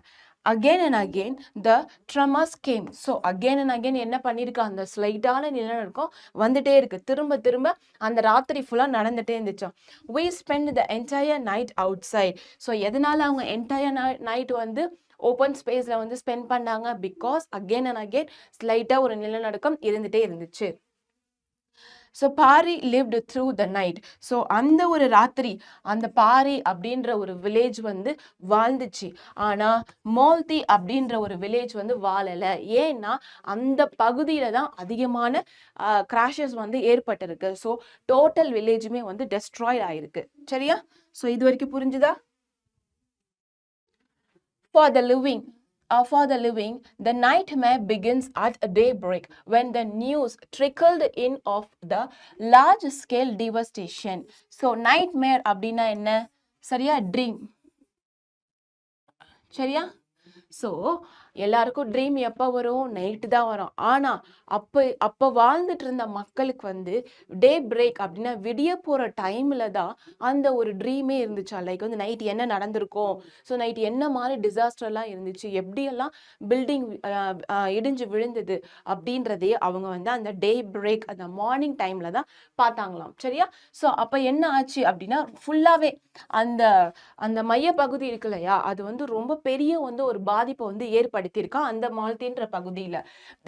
Again and again the tremors came. So again and again என்ன பண்ணியிருக்கு, அந்த ஸ்லைட்டான நிலநடுக்கம் வந்துட்டே இருக்கு, திரும்ப திரும்ப அந்த ராத்திரி ஃபுல்லாக நடந்துகிட்டே இருந்துச்சோம். we spent the entire night outside. So எதனால அவங்க என்டையர் நைட் வந்து ஓப்பன் ஸ்பேஸில் வந்து ஸ்பெண்ட் பண்ணாங்க? பிகாஸ் அகெயின் அண்ட் அகெயின் ஸ்லைட்டாக ஒரு நிலநடுக்கம் இருந்துகிட்டே இருந்துச்சு. So Bari lived through the night. So அந்த ஒரு ராத்திரி அந்த பாரி அப்படின்ற ஒரு வில்லேஜ் வந்து வாழ்ந்துச்சு. ஆனால் மால்தி அப்படின்ற ஒரு வில்லேஜ் வந்து வாழலை. ஏன்னா அந்த பகுதியில் தான் அதிகமான கிராஷஸ் வந்து ஏற்பட்டிருக்கு. ஸோ டோட்டல் வில்லேஜுமே வந்து டெஸ்ட்ராய்ட் ஆயிருக்கு சரியா? ஸோ இது வரைக்கும் புரிஞ்சுதா? For the living, the nightmare begins at daybreak when the news trickled in of the large-scale devastation. So, nightmare அப்படின்னா என்ன? சரியா? ட்ரீம் சரியா? ஸோ எல்லாருக்கும் ட்ரீம் எப்போ வரும்? நைட்டு தான் வரும். ஆனா அப்போ வாழ்ந்துட்டு இருந்த மக்களுக்கு வந்து டே பிரேக் அப்படின்னா விடிய போற டைம்ல தான் அந்த ஒரு ட்ரீமே இருந்துச்சா. லைக் வந்து நைட் என்ன நடந்திருக்கும், ஸோ நைட் என்ன மாதிரி டிசாஸ்டர்லாம் இருந்துச்சு, எப்படியெல்லாம் பில்டிங் இடிஞ்சு விழுந்தது அப்படின்றதே அவங்க வந்து அந்த டே பிரேக் அந்த மார்னிங் டைம்ல தான் பார்த்தாங்களாம். சரியா? ஸோ அப்போ என்ன ஆச்சு அப்படின்னா ஃபுல்லாவே அந்த அந்த மைய பகுதி இருக்கு இல்லையா, அது வந்து ரொம்ப பெரிய வந்து ஒரு பாதிப்பை வந்து ஏற்படுத்தியிருக்கா அந்த மால்தீன்ற பகுதியில.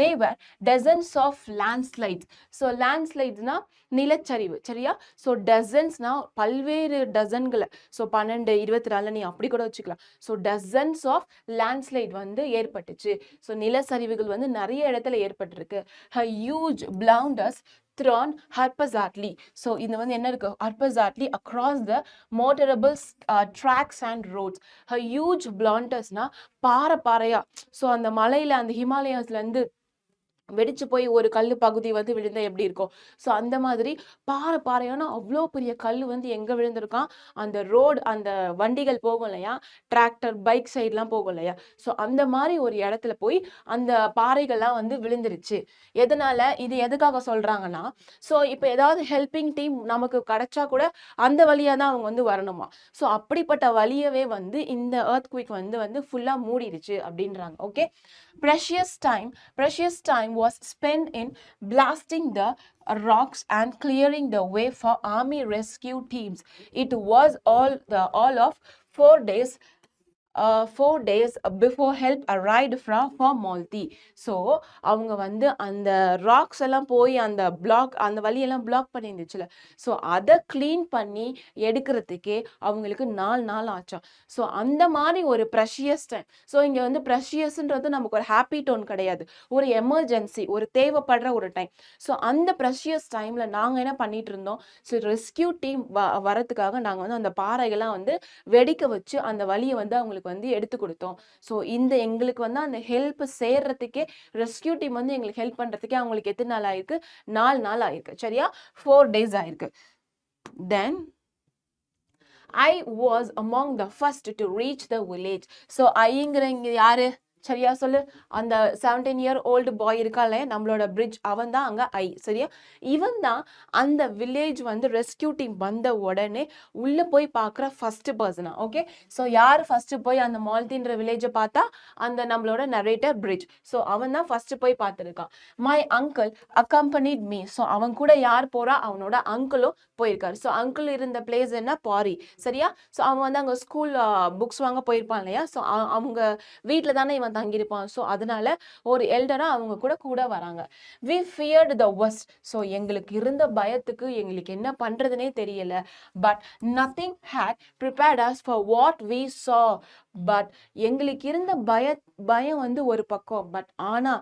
தேவர் டசன்ஸ் ஆஃப் லேண்ட்ஸ்லைட்ஸ். ஸோ லேண்ட்ஸ்லைட்ஸ்னா நிலச்சரிவு. சரியா? ஸோ டசன்ஸ்னா பல்வேறு டசன்களை, ஸோ 12 24 நீ அப்படி கூட வச்சுக்கலாம். ஸோ டசன்ஸ் ஆஃப் லேண்ட்ஸ்லைட் வந்து ஏற்பட்டுச்சு. ஸோ நிலச்சரிவுகள் வந்து நிறைய இடத்துல ஏற்பட்டிருக்கு. Huge boulders thrown haphazardly. So இது வந்து என்ன இருக்கு? haphazardly across the motorable tracks and roads. A huge blunders-னா பாறையா. ஸோ அந்த மலையில அந்த ஹிமாலயாஸ்ல இருந்து வெடிச்சு போய் ஒரு கல் பகுதி வந்து விழுந்தா எப்படி இருக்கும்? ஸோ அந்த மாதிரி பாறையான அவ்வளோ பெரிய கல் வந்து எங்க விழுந்திருக்கான்? அந்த ரோடு, அந்த வண்டிகள் போகும் இல்லையா, டிராக்டர் பைக் சைட்லாம் போகும் இல்லையா, ஸோ அந்த மாதிரி ஒரு இடத்துல போய் அந்த பாறைகள்லாம் வந்து விழுந்துருச்சு. எதனால? இது எதுக்காக சொல்றாங்கன்னா, ஸோ இப்போ ஏதாவது ஹெல்பிங் டீம் நமக்கு கிடைச்சா கூட அந்த வழியா தான் அவங்க வந்து வரணுமா. ஸோ அப்படிப்பட்ட வழியவே வந்து இந்த எர்த் குயிக் வந்து ஃபுல்லா மூடிடுச்சு அப்படின்றாங்க. Okay. Precious time was spent in blasting the rocks and clearing the way for army rescue teams. It was all of 4 days 4 days before help arrived from Malti. So அவங்க வந்து அந்த rocks எல்லாம் போய் அந்த அந்த வழியெல்லாம் பிளாக் பண்ணியிருந்துச்சுல, ஸோ அதை clean பண்ணி எடுக்கிறதுக்கே அவங்களுக்கு 4 நாள் ஆச்சாம். ஸோ அந்த மாதிரி ஒரு ப்ரெஷியஸ் டைம். ஸோ இங்கே வந்து ப்ரெஷியஸ்ன்றது நமக்கு ஒரு ஹாப்பி டோன் கிடையாது, ஒரு எமர்ஜென்சி, ஒரு தேவைப்படுற ஒரு டைம். ஸோ அந்த ப்ரெஷியஸ் டைமில் நாங்கள் என்ன பண்ணிட்டு இருந்தோம்? ஸோ ரெஸ்கியூ டீம் வரத்துக்காக நாங்கள் வந்து அந்த பாறைகள்லாம் வந்து வெடிக்க வச்சு அந்த வழியை வந்து அவங்களுக்கு வந்து எடுத்து கொடுத்தோம். ஸோ இந்த எங்களுக்கு வந்து அந்த ஹெல்ப் சேர்றதுக்கே, ரெஸ்கியூ டீம் வந்து எங்களுக்கு ஹெல்ப் பண்றதுக்கே அவங்களுக்கு எத்தனை நாள் ஆயிருக்கு? 4 நாள் ஆயிருக்கு. சரியா? 4 days ஆயிருக்கு. Then I was among the first to reach the village. So ஐங்கிற இங்க யாரு? சரியா சொல்லு. அந்த 17-year-old பாய் இருக்கால நம்மளோட பிரிட்ஜ், அவன் தான் அங்க ஐ. சரியா? இவன் தான் அந்த வில்லேஜ் வந்து ரெஸ்கியூ டீம் வந்த உடனே உள்ள போய் பார்க்குற ஃபர்ஸ்ட் பர்சனா. ஓகே. ஸோ யார் ஃபர்ஸ்ட் போய் அந்த மால்தீன்ற வில்லேஜை பார்த்தா? அந்த நம்மளோட நரேட்டர் பிரிட்ஜ். ஸோ அவன் தான் ஃபர்ஸ்ட் போய் பார்த்துருக்கான். My uncle accompanied me. So அவன் கூட யார் போறா? அவனோட அங்கிளும் போயிருக்காரு. ஸோ அங்கிள் இருந்த பிளேஸ் என்ன? பாரி. சரியா? ஸோ அவன் வந்து அங்கே ஸ்கூல் புக்ஸ் வாங்க போயிருப்பான் இல்லையா, ஸோ அவங்க வீட்டில் தானே இவன் தங்கியிருப்பான். ஸோ அதனால ஒரு எல்டரா அவங்க கூட வராங்க. We feared the worst. So எங்களுக்கு இருந்த பயத்துக்கு எங்களுக்கு என்ன பண்றதுனே தெரியல. But nothing had prepared us for what we saw. But எங்களுக்கு இருந்த பயம் வந்து ஒரு பக்கம். பட் ஆனா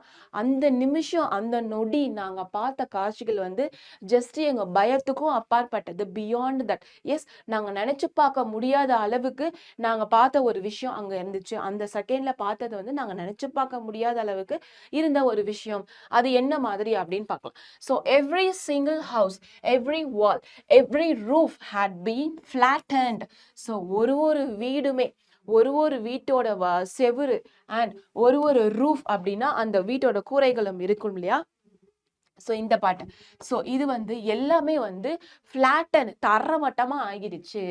அந்த நிமிஷம், அந்த நொடி நாங்க பார்த்த காட்சிகள் வந்து ஜஸ்ட் எங்க பயத்துக்கும் அப்பாற்பட்டது. Beyond that. எஸ், நாங்க நினைச்சு பார்க்க முடியாத அளவுக்கு நாங்க பார்த்த ஒரு விஷயம் அங்க இருந்துச்சு. அந்த செகண்ட்ல பார்த்தது வந்து நாங்க நினைச்சு பார்க்க முடியாத அளவுக்கு இருந்த ஒரு விஷயம். அது என்ன மாதிரி அப்படின்னு பார்க்கலாம். So every single house, every wall, every roof had been flattened. So ஒரு வீடுமே, ஒரு வீட்டோட செவுரு அண்ட் ஒரு ரூஃப் அப்படின்னா அந்த வீட்டோட கூரைகளும் இருக்கும் இல்லையா. ஸோ இந்த பாட்டு, ஸோ இது வந்து எல்லாமே வந்து ஃபிளாட்டன், தரமட்டமா ஆகிடுச்சு.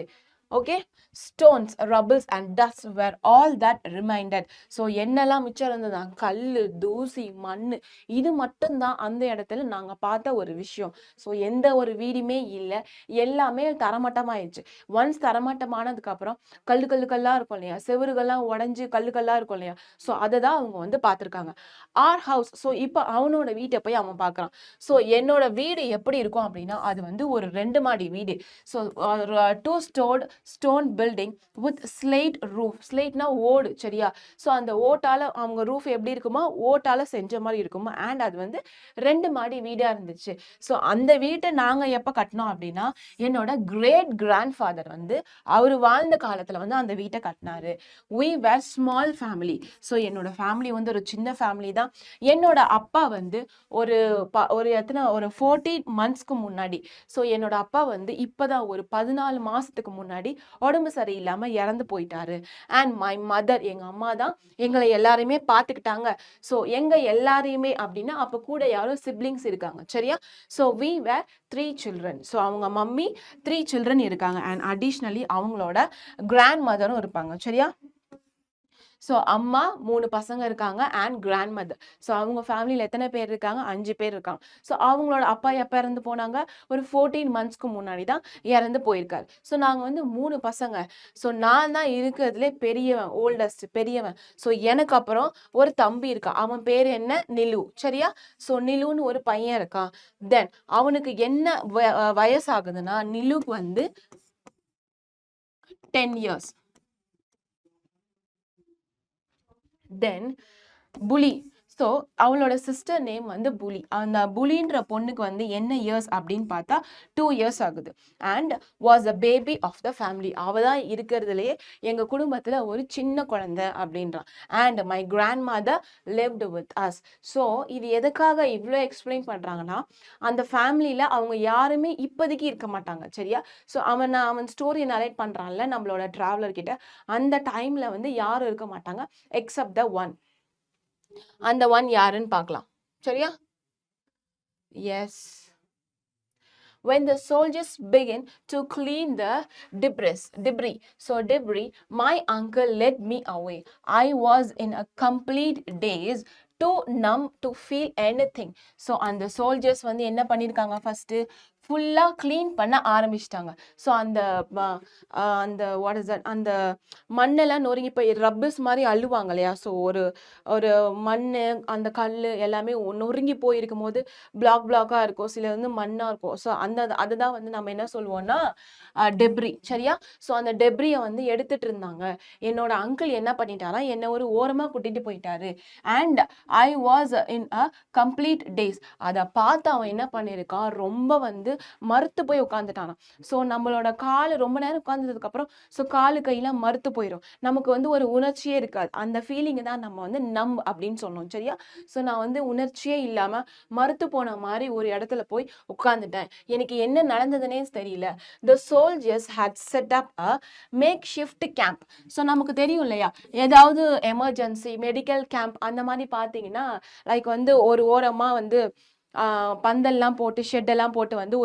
Okay. Stones, rubbles and dust were all that remained. So என்னெல்லாம் மிச்சம் இருந்ததா? கல், தூசி, மண், இது மட்டும்தான் அந்த இடத்துல நாங்கள் பார்த்த ஒரு விஷயம். ஸோ எந்த ஒரு வீடுமே இல்லை, எல்லாமே தரமட்டமாயிடுச்சு. ஒன்ஸ் தரமட்டமானதுக்கப்புறம் கல்லாக இருக்கும் இல்லையா, செவறுகள்லாம் உடஞ்சி கல்லாக இருக்கும் இல்லையா, ஸோ அதை தான் அவங்க வந்து பார்த்துருக்காங்க. R house. ஸோ இப்போ அவனோட வீட்டை போய் அவன் பார்க்குறான். ஸோ என்னோட வீடு எப்படி இருக்கும் அப்படின்னா, அது வந்து ஒரு 2 மாடி வீடு. So 2 stone building with slate roof. ஸ்லேட்னா ஓடு. சரியா? ஸோ அந்த ஓட்டால அவங்க ரூஃப் எப்படி இருக்குமா? ஓட்டால செஞ்ச மாதிரி இருக்குமா. அண்ட் அது வந்து 2 மாடி வீடா இருந்துச்சு. ஸோ அந்த வீட்டை நாங்க எப்ப கட்டினோம் அப்படின்னா, என்னோட கிரேட் கிராண்ட் ஃபாதர் வந்து அவர் வாழ்ந்த காலத்துல வந்து அந்த வீட்டை கட்டினாரு. we were small family. So என்னோட ஃபேமிலி வந்து ஒரு சின்ன ஃபேமிலி தான். என்னோட அப்பா வந்து ஒரு 14 monthsக்கு முன்னாடி, ஸோ என்னோட அப்பா வந்து இப்பதான் ஒரு 14 மாசத்துக்கு முன்னாடி முன்னாடி உடம்பு சரியில்லாம இறந்து போயிட்டாரு. அண்ட் மை மதர், எங்க அம்மா தான் எங்களை எல்லாரையுமே பார்த்துக்கிட்டாங்க. ஸோ எங்க எல்லாரையுமே அப்படின்னா அப்போ கூட யாரும் சிப்ளிங்ஸ் இருக்காங்க, சரியா? So we were 3 children. So அவங்க மம்மி 3 children இருக்காங்க. அண்ட் அடிஷ்னலி அவங்களோட கிராண்ட் மதரும் இருப்பாங்க, சரியா? ஸோ அம்மா 3 பசங்க இருக்காங்க அண்ட் கிராண்ட் மதர். ஸோ அவங்க ஃபேமிலியில் எத்தனை பேர் இருக்காங்க? 5 பேர் இருக்காங்க. ஸோ அவங்களோட அப்பா எப்போ இறந்து போனாங்க? ஒரு 14 monthsக்கு முன்னாடி தான் இறந்து போயிருக்காரு. ஸோ நாங்கள் வந்து 3 பசங்க. ஸோ நான் தான் இருக்கிறதுலே பெரியவன், ஓல்டஸ்ட் பெரியவன். ஸோ எனக்கு அப்புறம் ஒரு தம்பி இருக்கான். அவன் பேர் என்ன? நிலு, சரியா? ஸோ நிலுன்னு ஒரு பையன் இருக்கான். தென் அவனுக்கு என்ன வயசாகுதுன்னா, நிலுக்கு வந்து 10 years. தென் புலி. ஸோ அவளோட சிஸ்டர் நேம் வந்து புலி. அந்த புலின்ற பொண்ணுக்கு வந்து என்ன இயர்ஸ் அப்படின்னு பார்த்தா 2 years ஆகுது. And was a baby of the family. அவ தான் இருக்கிறதுலையே எங்கள் குடும்பத்தில் ஒரு சின்ன குழந்தை அப்படின்றான். And my grandmother lived with us. So இது எதுக்காக இவ்வளோ எக்ஸ்பிளைன் பண்ணுறாங்கன்னா, அந்த ஃபேமிலியில் அவங்க யாருமே இப்போதைக்கு இருக்க மாட்டாங்க, சரியா? ஸோ அவன் ஸ்டோரி நரேட் பண்ணுறான்ல நம்மளோட ட்ராவலர் கிட்ட, அந்த டைமில் வந்து யாரும் இருக்க மாட்டாங்க எக்ஸப்ட் த ஒன். அந்த ஒன் யாருன்னு பார்க்கலாம், சரியா? S. When the soldiers begin to clean the debris. So debris, my uncle led me away. I was in a complete daze, too numb to feel anything. So அந்த soldiers வந்து என்ன பண்ணிருக்காங்க? First ஃபுல்லா clean பண்ண ஆரம்பிச்சிட்டாங்க. So அந்த what is that, அந்த மண்ணெல்லாம் நொறுங்கி போய் ரப்பர்ஸ் மாதிரி அள்ளுவாங்க இல்லையா? ஸோ ஒரு மண், அந்த கல் எல்லாமே நொறுங்கி போயிருக்கும் போது பிளாக்காக இருக்கும், சில வந்து மண்ணாக இருக்கும். ஸோ அதுதான் வந்து நம்ம என்ன சொல்லுவோம்னா டெப்ரி, சரியா? ஸோ அந்த டெப்ரியை வந்து எடுத்துட்டு இருந்தாங்க. என்னோட அங்கிள் என்ன பண்ணிட்டாரா, என்னை ஒரு ஓரமாக கூட்டிட்டு போயிட்டாரு. And I was in a complete days. அதை பார்த்து அவன் என்ன பண்ணியிருக்கான், ரொம்ப வந்து மறுத்து போய் உட்காந்துட்டானா. ஸோ நம்மளோட கால் ரொம்ப நேரம் உட்கார்ந்ததுக்கு அப்புறம் ஸோ காலு கையெல்லாம் மறுத்து போயிடும், நமக்கு வந்து ஒரு உணர்ச்சியே இருக்காது. அந்த ஃபீலிங் தான் நம்ம வந்து நம் அப்படின்னு சொன்னோம், சரியா? ஸோ நான் வந்து உணர்ச்சியே இல்லாம மறுத்து போன மாதிரி ஒரு இடத்துல போய் உட்கார்ந்துட்டேன். எனக்கு என்ன நடந்ததுன்னே தெரியல. The soldiers had set up a makeshift camp. So நமக்கு தெரியும் இல்லையா, ஏதாவது எமர்ஜென்சி மெடிக்கல் கேம்ப் அந்த மாதிரி பார்த்தீங்கன்னா, லைக் வந்து ஒரு ஓரமா வந்து பந்தல்லாம் போட்டு ஷெட்டெல்லாம் போட்டு வந்து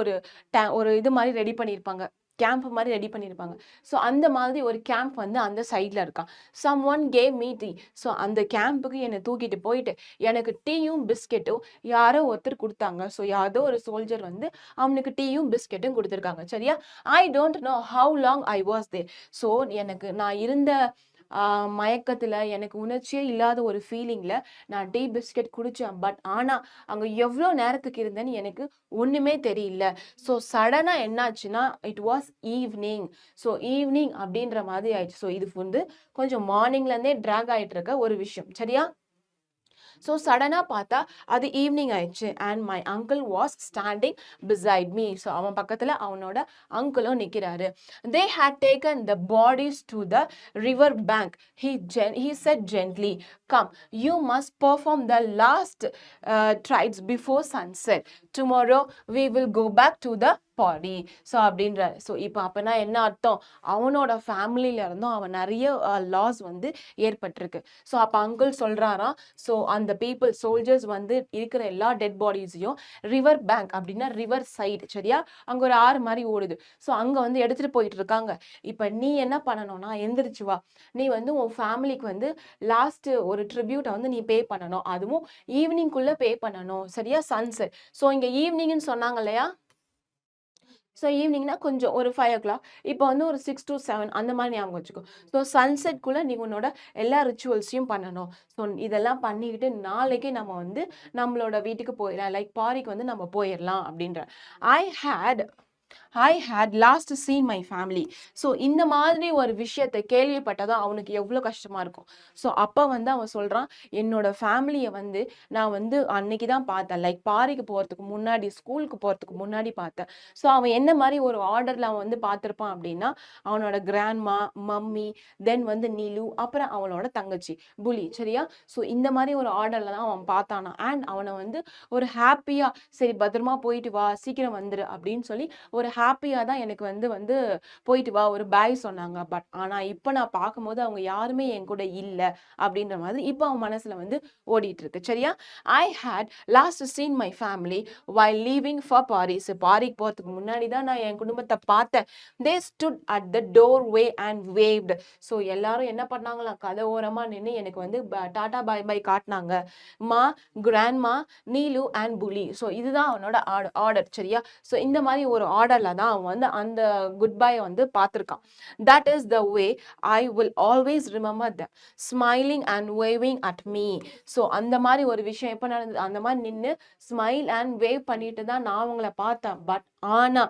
ஒரு இது மாதிரி ரெடி பண்ணியிருப்பாங்க, கேம்ப் மாதிரி ரெடி பண்ணியிருப்பாங்க. ஸோ அந்த மாதிரி ஒரு கேம்ப் வந்து அந்த சைடில் இருக்கான். Someone gave me tea. So அந்த கேம்புக்கு என்னை தூக்கிட்டு போயிட்டு எனக்கு டீயும் பிஸ்கெட்டும் யாரோ ஒருத்தர் கொடுத்தாங்க. ஸோ யாரோ ஒரு சோல்ஜர் வந்து அவனுக்கு டீயும் பிஸ்கெட்டும் கொடுத்துருக்காங்க, சரியா? I don't know how long I was there. So நான் இருந்த மயக்கத்தில், எனக்கு உணர்ச்சியே இல்லாத ஒரு ஃபீலிங்கில் நான் டீ பிஸ்கெட் குடித்தேன். பட் ஆனால் அங்கே எவ்வளோ நேரத்துக்கு இருந்தேன்னு எனக்கு ஒன்றுமே தெரியல. ஸோ சடனாக என்னாச்சுன்னா, it was evening. So evening அப்படின்ற மாதிரி ஆயிடுச்சு. ஸோ இது வந்து கொஞ்சம் மார்னிங்லேருந்தே ட்ராக் ஆகிட்டு இருக்க ஒரு விஷயம், சரியா? ஸோ சடனாக பார்த்தா அது ஈவினிங் ஆயிடுச்சு. And my uncle was standing beside me. So அவன் பக்கத்தில் அவனோட அங்கிளும் நிற்கிறாரு. They had taken the bodies to the river bank. He said gently, come, you must perform the last rites before sunset. Tomorrow we will go back to the body. So அப்படின்ற so இப்போ அப்போனா என்ன அர்த்தம், அவனோட ஃபேமிலியில இருந்தும் அவன் நிறைய லாஸ் வந்து ஏற்பட்டிருக்கு. ஸோ அப்போ அங்கிள் சொல்கிறாராம், ஸோ அந்த பீப்புள் சோல்ஜர்ஸ் வந்து இருக்கிற எல்லா டெட் பாடிஸையும் ரிவர் பேங்க் அப்படின்னா ரிவர் சைடு, சரியா? அங்கே ஒரு ஆறு மாதிரி ஓடுது. ஸோ அங்கே வந்து எடுத்துகிட்டு போயிட்டு இருக்காங்க. இப்போ நீ என்ன பண்ணணும்னா, எந்திரிச்சு வா, நீ வந்து உன் ஃபேமிலிக்கு வந்து லாஸ்ட் ஒரு ட்ரிபியூட்டை வந்து நீ பே பண்ணணும், அதுவும் ஈவினிங்குள்ளே பே பண்ணணும், சரியா? சன்செட். ஸோ இங்கே ஈவினிங்னு சொன்னாங்க இல்லையா? ஸோ ஈவினிங்னா கொஞ்சம் ஒரு 5 o'clock, இப்போ வந்து ஒரு 6 to 7 அந்த மாதிரி ஞாபகம் வச்சுக்கோ. ஸோ சன்செட்குள்ளே நீ உன்னோட எல்லா ரிச்சுவல்ஸையும் பண்ணணும். ஸோ இதெல்லாம் பண்ணிக்கிட்டு நாளைக்கு நம்ம வந்து நம்மளோட வீட்டுக்கு போயிடலாம், லைக் பாரிக்கு வந்து நம்ம போயிடலாம் அப்படின்ற. I had last seen my family. So இந்த மாதிரி ஒரு விஷயத்தை கேள்விப்பட்டதான் அவனுக்கு எவ்வளோ கஷ்டமாக இருக்கும். ஸோ அப்போ வந்து அவன் சொல்கிறான், என்னோட ஃபேமிலியை வந்து நான் வந்து அன்னைக்கு தான் பார்த்தேன், லைக் பாரிக்கு போகிறதுக்கு முன்னாடி, ஸ்கூலுக்கு போகிறதுக்கு முன்னாடி பார்த்தேன். ஸோ அவன் என்ன மாதிரி ஒரு ஆர்டரில் அவன் வந்து பார்த்துருப்பான் அப்படின்னா, அவனோட கிராண்ட்மா, மம்மி, தென் வந்து நீலு, அப்புறம் அவனோட தங்கச்சி புலி, சரியா? ஸோ இந்த மாதிரி ஒரு ஆர்டரில் தான் அவன் பார்த்தானா. அண்ட் அவனை வந்து ஒரு ஹாப்பியாக, சரி பத்திரமா போயிட்டு வா, சீக்கிரம் வந்துரு அப்படின்னு சொல்லி ஒரு ஹாப்பியா தான் எனக்கு வந்து வந்து போயிட்டு வா ஒரு பாய் சொன்னாங்க. பட் ஆனா இப்ப நான் பார்க்கும்போது அவங்க யாருமே என் கூட இல்ல அப்படின்ற மாதிரி இப்ப அவன் மனசுல வந்து ஓடிட்டு இருக்கு. சரியா? I had last seen my family while leaving for Paris. பாரிக்கு போறதுக்கு முன்னாடி தான் நான் என் குடும்பத்தை பார்த்தேன். They stood at the doorway and waved. So எல்லாரும் என்ன பண்ணாங்களாம், கதை ஓரமா நின்று எனக்கு வந்து டாடா பாய் பாய் காட்டினாங்க. மா, கிராண்ட்மா, நீலு அண்ட் புலி. ஸோ இதுதான் அவனோட ஆர்டர். சரியா? ஸோ இந்த மாதிரி ஒரு ஆர்டர்ல தான் அவன் வந்து அந்த குட் பை வந்து பார்த்துருக்கான். That is the way I will always remember the smiling and waving at me. So அந்த மாதிரி ஒரு விஷயம் எப்போ நடந்தது, அந்த மாதிரி நின்று ஸ்மைல் அண்ட் வேவ் பண்ணிட்டு தான் நான் அவங்கள பார்த்தேன். பட் ஆனா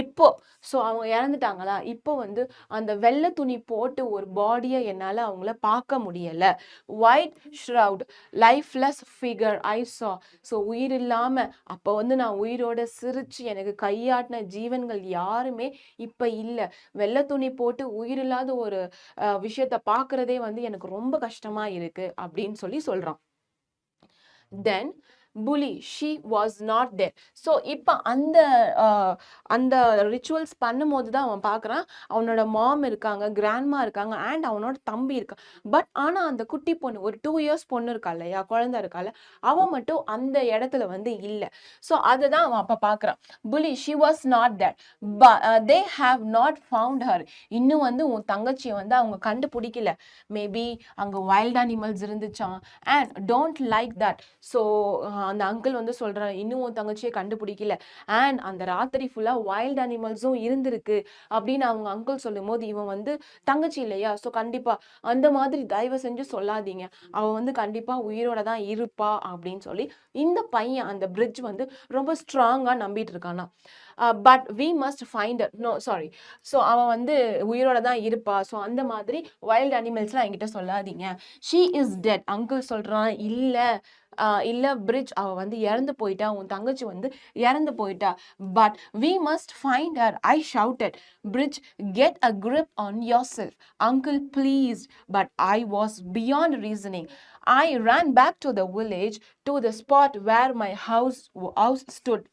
இப்போ ஸோ அவங்க இறந்துட்டாங்களா, இப்போ வந்து அந்த வெள்ளை துணி போட்டு ஒரு பாடியை என்னால் அவங்கள பார்க்க முடியல. ஒயிட் ஷ்ரவுட் லைஃப்லெஸ் ஃபிகர் ஐ சா. ஸோ உயிர் இல்லாம அப்போ வந்து நான் உயிரோட சிரிச்சு எனக்கு கையாட்டின ஜீவன்கள் யாருமே இப்ப இல்லை. வெள்ளை துணி போட்டு உயிர் இல்லாத ஒரு விஷயத்த பார்க்கறதே வந்து எனக்கு ரொம்ப கஷ்டமா இருக்கு அப்படின்னு சொல்லி சொல்றான். Then Bully she was not there. So இப்போ அந்த ரிச்சுவல்ஸ் பண்ணும்போது தான் அவன் பார்க்குறான் அவனோட மாம் இருக்காங்க, கிராண்ட்மா இருக்காங்க அண்ட் அவனோட தம்பி இருக்கான். பட் ஆனால் அந்த குட்டி பொண்ணு ஒரு 2 இயர்ஸ் பொண்ணு இருக்கா இல்லையா, குழந்தை இருக்கால, அவன் மட்டும் அந்த இடத்துல வந்து இல்லை. ஸோ அதை தான் அவன் அப்போ பார்க்குறான். Bully she was not there they have not found her. இன்னும் வந்து உன் தங்கச்சியை வந்து அவங்க கண்டுபிடிக்கல. மேபி அங்கே வைல்ட் அனிமல்ஸ் இருந்துச்சான் and don't like that. So அந்த அங்கிள் வந்து சொல்றாரு, இன்னும் உன் தங்கச்சியை கண்டுபிடிக்கல அண்ட் அந்த ராத்திரி ஃபுல்லா வைல்ட் அனிமல்ஸும் இருந்திருக்கு அப்படின்னு அவங்க அங்கிள் சொல்லும் போது இவன் வந்து தங்கச்சி இல்லையா, ஸோ கண்டிப்பா அந்த மாதிரி தயவு செஞ்சு சொல்லாதீங்க, அவன் வந்து கண்டிப்பா உயிரோட தான் இருப்பா அப்படின்னு சொல்லி இந்த பையன் அந்த பிரிட்ஜ் வந்து ரொம்ப ஸ்ட்ராங்கா நம்பிட்டு இருக்கானா. But we must find no sorry. So அவன் வந்து உயிரோட தான் இருப்பா, ஸோ அந்த மாதிரி வைல்ட் அனிமல்ஸ்லாம் என்கிட்ட சொல்லாதீங்க. She is dead. அங்கிள் சொல்றான், இல்ல பிரிட்ஜ் அவ வந்து இறந்து போயிட்டா, உன் தங்கச்சி வந்து இறந்து போயிட்டா. But we must find her I shouted. Bridge get a grip on yourself uncle please. But I was beyond reasoning. I ran back to the village to the spot where my house stood.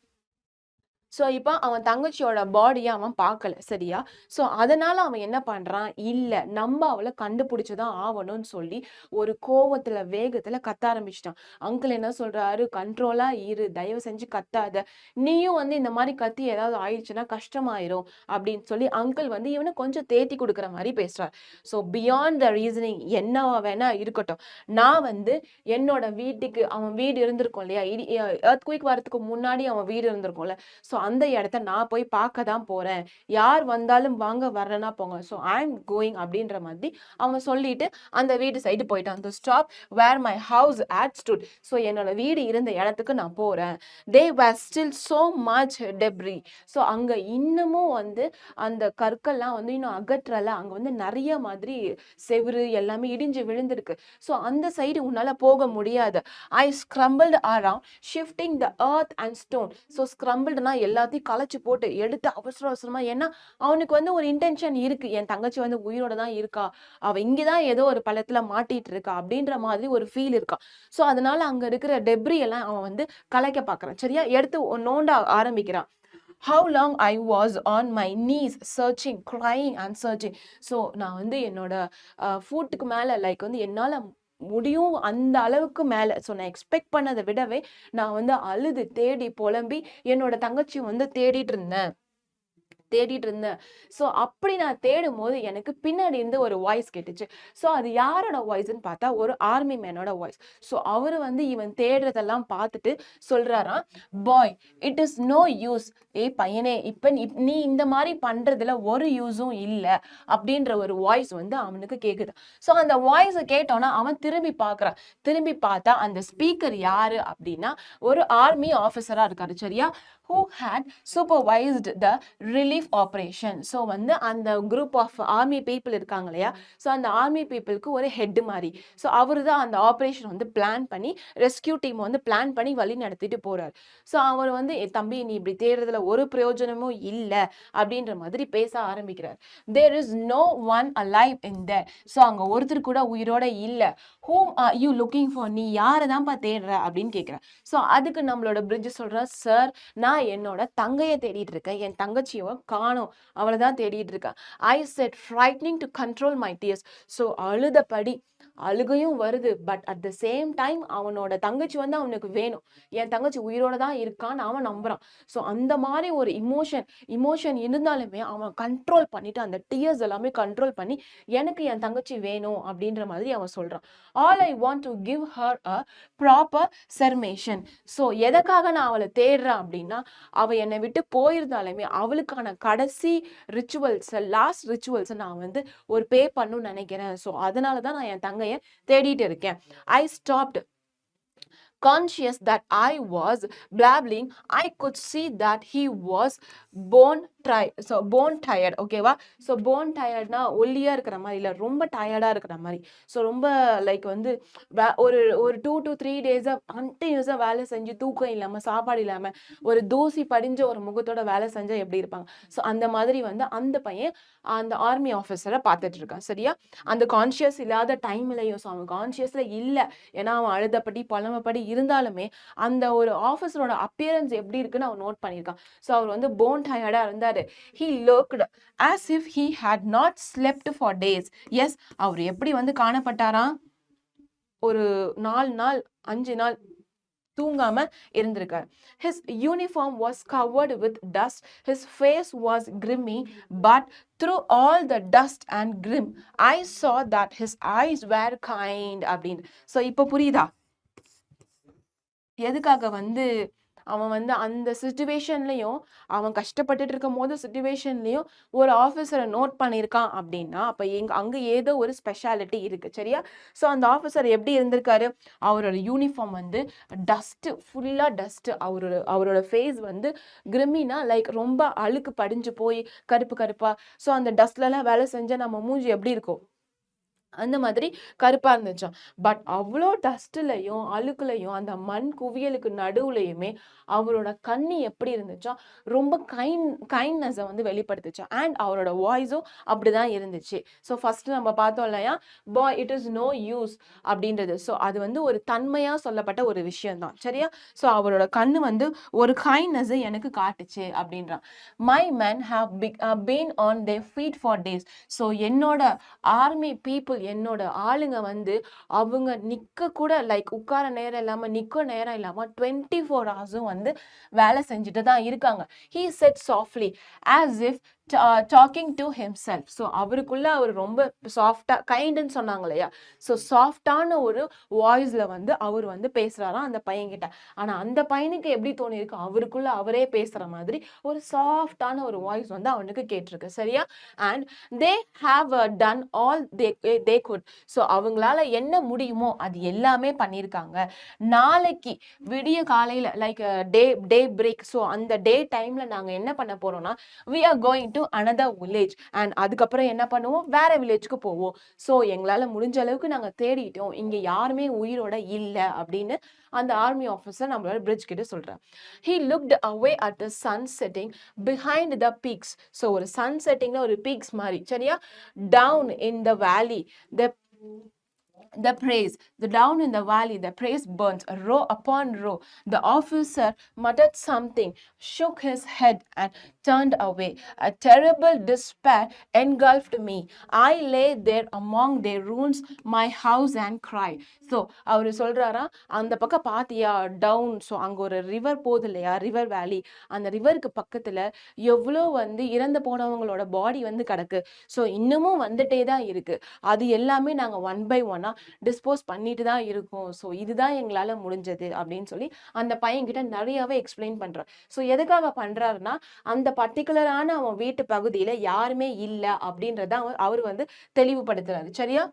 So இப்போ அவன் தங்கச்சியோட பாடியை அவன் பார்க்கல. சரியா? So அதனால அவன் என்ன பண்றான், இல்லை நம்ம அவளை கண்டுபிடிச்சுதான் ஆகணும்னு சொல்லி ஒரு கோவத்துல வேகத்துல கத்த ஆரம்பிச்சிட்டான். அங்கிள் என்ன சொல்றாரு, கண்ட்ரோலா இரு, தயவு செஞ்சு கத்தாத, நீயும் வந்து இந்த மாதிரி கத்தி ஏதாவது ஆயிடுச்சுன்னா கஷ்டமாயிரும் அப்படின்னு சொல்லி அங்கிள் வந்து இவனை கொஞ்சம் தேத்தி கொடுக்குற மாதிரி பேசுறாரு. ஸோ பியாண்ட் த ரீசனிங் என்னவா வேணா இருக்கட்டும், நான் வந்து என்னோட வீட்டுக்கு, அவன் வீடு இருந்திருக்கும் இல்லையா, எர்த்குயிக் வரதுக்கு முன்னாடி அவன் வீடு இருந்திருக்கும்ல, ஸோ அந்த இடத்த நான் போய் பார்க்க தான் போறேன், யார் வந்தாலும் வாங்க, வரலனா போங்க, ஸோ ஐ எம் கோயிங் அப்படின்ற மாதிரி அவன் சொல்லிட்டு அந்த வீடு சைடு போயிட்டான். தி ஸ்டாப் where my house had stood. So என்னோட வீடு இருந்த இடத்துக்கு நான் போறேன். There were still so much debris. So அங்க இன்னமும் வந்து அந்த கற்கள்லாம் வந்து இன்னும் அகற்றல, அங்க வந்து நிறைய மாதிரி செவுரு எல்லாமே இடிஞ்சு விழுந்திருக்கு. ஸோ அந்த சைடு உன்னால போக முடியாது. I scrambled around shifting the earth and stone. So ஸ்க்ரம்பிள்டுனா எல்லாத்தையும் களைச்சு போட்டு எடுத்து அவசர அவசரமா, ஏன்னா அவனுக்கு வந்து ஒரு இன்டென்ஷன் இருக்கு, என் தங்கச்சி வந்து உயிரோட தான் இருக்கா, அவ இங்கதான் ஏதோ ஒரு பழத்துல மாட்டிட்டு இருக்கா அப்படின்ற மாதிரி ஒரு ஃபீல் இருக்கா. ஸோ அதனால அங்க இருக்கிற டெப்ரி எல்லாம் அவன் வந்து கலைக்க பாக்குறான். சரியா? எடுத்து நோண்ட ஆரம்பிக்கிறான். How long I was on my knees searching, crying and searching. So நான் வந்து என்னோட ஃபுட்டுக்கு மேல லைக் வந்து என்னால முடியும் அந்த அளவுக்கு மேல, ஸோ நான் எக்ஸ்பெக்ட் பண்ணதை விடவே நான் வந்து அழுது தேடி புலம்பி என்னோட தங்கச்சி வந்து தேடிட்டு இருந்தேன். ஸோ அப்படி நான் தேடும் போது எனக்கு பின்னாடி இருந்து ஒரு வாய்ஸ் கேட்டுச்சு. ஸோ அது யாரோட வாய்ஸ்ன்னு பார்த்தா ஒரு ஆர்மி மேனோட வாய்ஸ். ஸோ அவரு வந்து இவன் தேடுறதெல்லாம் பார்த்துட்டு சொல்றாராம், பாய் இட் இஸ் நோ யூஸ். பையனே, இப்ப நீ இந்த மாதிரி பண்றதுல ஒரு யூஸும் இல்லை அப்படின்ற ஒரு வாய்ஸ் வந்து அவனுக்கு கேக்குது. ஸோ அந்த வாய்ஸை கேட்டோன்னா அவன் திரும்பி பார்க்கறான். திரும்பி பார்த்தா அந்த ஸ்பீக்கர் யாரு அப்படின்னா ஒரு ஆர்மி ஆஃபீஸரா இருக்காரு. சரியா? who had supervised the relief chief operation. So வந்து அந்த குரூப் ஆஃப் ஆர்மி பீப்புள் இருக்காங்க இல்லையா, ஸோ அந்த ஆர்மி பீப்புளுக்கு ஒரு ஹெட் மாதிரி. ஸோ அவரு தான் அந்த ஆப்ரேஷன் வந்து பிளான் பண்ணி ரெஸ்கியூ டீம் வந்து பிளான் பண்ணி வழி நடத்திட்டு போறாரு. ஸோ அவர் வந்து தம்பி நீ இப்படி தேடுறதுல ஒரு பிரயோஜனமும் இல்லை அப்படின்ற மாதிரி பேச ஆரம்பிக்கிறார். There is no one alive in there. So அங்க ஒருத்தர் கூட உயிரோட இல்லை. Whom are you looking for? நீ யாரை தான்ப்பா தேடுற அப்படின்னு கேட்கிறேன். ஸோ அதுக்கு நம்மளோட பிரிட்ஜ் சொல்ற, சார் நான் என்னோட தங்கையை தேடிட்டு இருக்கேன், என் தங்கச்சியை காணோம், அவளை தான் தேடிட்டு இருக்கேன். I said frightening to control my tears. So அழுதபடி அழுகையும் வருது, but at the same time அவனோட தங்கச்சி வந்து அவனுக்கு வேணும், என் தங்கச்சி உயிரோட தான் இருக்கான்னு அவன் நம்புறான். ஸோ அந்த மாதிரி ஒரு இமோஷன் இருந்தாலுமே அவன் கண்ட்ரோல் பண்ணிட்டு அந்த டியர்ஸ் எல்லாமே கண்ட்ரோல் பண்ணி எனக்கு என் தங்கச்சி வேணும் அப்படின்ற மாதிரி அவன் சொல்றான். All I want to give her a proper cremation. So எதுக்காக நான் அவளை தேடுறேன் அப்படின்னா, அவ என்னை விட்டு போயிருந்தாலுமே அவளுக்கான கடைசி ரிச்சுவல்ஸ், லாஸ்ட் ரிச்சுவல்ஸ் நான் வந்து ஒரு பே பண்ணணும்னு நினைக்கிறேன். ஸோ அதனால தான் நான் என் தங்கையை தேடிட்டு இருக்கேன். ஐ stopped conscious that I was blabbling. I could see that he was bone tired. ஓகேவா? ஸோ போன் டயர்ட்னா ஒல்லியா இருக்கிற மாதிரி இல்லை, ரொம்ப டயர்டா இருக்கிற மாதிரி. ஸோ ரொம்ப லைக் வந்து ஒரு 2 to 3 days கண்டினியூஸா வேலை செஞ்சு தூக்கம் இல்லாம சாப்பாடு இல்லாம ஒரு தூசி படிஞ்ச ஒரு முகத்தோட வேலை செஞ்சா எப்படி இருப்பாங்க, ஸோ அந்த மாதிரி வந்து அந்த பையன் அந்த ஆர்மி ஆஃபீஸரை பார்த்துட்டு இருக்கான். சரியா? அந்த கான்சியஸ் இல்லாத டைம்லையும், ஸோ அவன் கான்சியஸ்ல இல்லை, ஏன்னா அவன் அழுதப்படி புலம்பப்படி இருந்தாலுமே அந்த ஒரு ஆஃபீஸரோட அப்பியரன்ஸ் எப்படி இருக்குன்னு அவன் நோட் பண்ணியிருக்கான். ஸோ அவர் வந்து போன் டயர்டா இருந்தாரு. He looked as if he had not slept for days. Yes, அவர் எப்படி வந்து காணப்பட்டாராம், ஒரு 4 நாள் 5 நாள் தூங்காம இருந்திருக்கார். His uniform was covered with dust. His face was grimy, but through all the dust and grim, I saw that his eyes were kind. அப்படின்னு. So இப்போ புரியுதா எதுக்காக வந்து அவன் வந்து அந்த சிச்சுவேஷன்லையும், அவன் கஷ்டப்பட்டுட்டு இருக்கும் போது சிச்சுவேஷன்லையும் ஒரு ஆஃபீஸரை நோட் பண்ணியிருக்கான் அப்படின்னா, அப்போ அங்கே ஏதோ ஒரு ஸ்பெஷாலிட்டி இருக்குது. சரியா? ஸோ அந்த ஆஃபீஸர் எப்படி இருந்திருக்காரு, அவரோட யூனிஃபார்ம் வந்து டஸ்ட்டு, ஃபுல்லாக டஸ்ட்டு, அவரோட ஃபேஸ் வந்து கிரிமினா லைக் ரொம்ப அழுக்கு படிஞ்சு போய் கருப்பு கருப்பாக. ஸோ அந்த டஸ்ட்லலாம் வேலை செஞ்சால் நம்ம மூஞ்சி எப்படி இருக்கும், அந்த மாதிரி கருப்பா இருந்துச்சாம். பட் அவ்வளோ டஸ்ட்லையும் அழுக்குலையும் அந்த மண் குவியலுக்கு நடுவுலையுமே அவரோட கண்ணி எப்படி இருந்துச்சா, ரொம்ப கைண்ட்னஸை வந்து வெளிப்படுத்துச்சா. அண்ட் அவரோட வாய்ஸும் அப்படிதான் இருந்துச்சு. ஸோ ஃபர்ஸ்ட் நம்ம பார்த்தோம் இல்லையா, பாய் இட் இஸ் நோ யூஸ் அப்படின்றது. ஸோ அது வந்து ஒரு தன்மையா சொல்லப்பட்ட ஒரு விஷயம் தான். சரியா? ஸோ அவரோட கண்ணு வந்து ஒரு கைண்ட்னஸை எனக்கு காட்டுச்சு அப்படின்றான். My men have been on their feet for days. So என்னோட ஆர்மி பீப்புள், என்னோட ஆளுங்க வந்து அவங்க நிக்க கூட லைக் உட்கார நேரம் இல்லாம நிக்க நேரம் இல்லாம 24 hours வந்து வேலை செஞ்சுட்டு தான் இருக்காங்க. He said softly as if talking to himself. So அவருக்குள்ள அவர் ரொம்ப சாஃப்டா கைண்டுன்னு சொன்னாங்க இல்லையா, ஸோ சாஃப்டான ஒரு வாய்ஸ்ல வந்து அவர் வந்து பேசுறாராம் அந்த பையன்கிட்ட. ஆனா அந்த பையனுக்கு எப்படி தோணிருக்கு, அவருக்குள்ள அவரே பேசுற மாதிரி ஒரு சாஃப்டான ஒரு வாய்ஸ் வந்து அவனுக்கு கேட்டிருக்கு. சரியா? And they have done all they good. So அவங்களால என்ன முடியுமோ அது எல்லாமே பண்ணியிருக்காங்க. நாளைக்கு விடிய காலையில லைக் டே பிரேக், ஸோ அந்த டே டைம்ல நாங்க என்ன பண்ண போறோம்னா, we are going to another village. and அதுக்கப்புறம் என்ன பண்ணுவோம், வேற வில்லேஜ்க்கு போவோம். ஸோ எங்களால முடிஞ்ச அளவுக்கு நாங்க தேடிட்டோம், இங்க யாருமே உயிரோட இல்லை அப்படின்னு அந்த ஆர்மி ஆஃபீஸர் நம்மளோட பிரிட்ஜ் கிட்ட சொல்றாரு. He looked away at the sun setting behind the peaks. So ஒரு சன் செட்டிங்ல ஒரு பீக்ஸ் மாதிரி. சரியா? down in the valley the praise, the down in the valley, the praise burns row upon row. The officer muttered something, shook his head and turned away. A terrible despair engulfed me. I lay there among their ruins, my house, and cried. So அவர் சொல்றாரா, அந்த பக்கம் பாத்தியா down, so அங்க ஒரு river போகுது இல்லையா, river வேலி, அந்த ரிவருக்கு பக்கத்துல எவ்வளோ வந்து இறந்து போனவங்களோட பாடி வந்து கிடக்கு. ஸோ இன்னமும் வந்துட்டே தான் இருக்கு. அது எல்லாமே நாங்க ஒன் பை ஒன்னா டிஸ்போஸ் பண்ணிட்டு தான் இருக்கோம். ஸோ இதுதான் எங்களால முடிஞ்சது அப்படின்னு சொல்லி அந்த பையன்கிட்ட நிறையவே எக்ஸ்பிளைன் பண்றார். ஸோ எதுக்காக பண்றாருன்னா, அந்த பர்டிகுலரான அவன் வீட்டு பகுதியில யாருமே இல்லை அப்படின்றத அவர் வந்து தெளிவுபடுத்துறாரு. சரியா?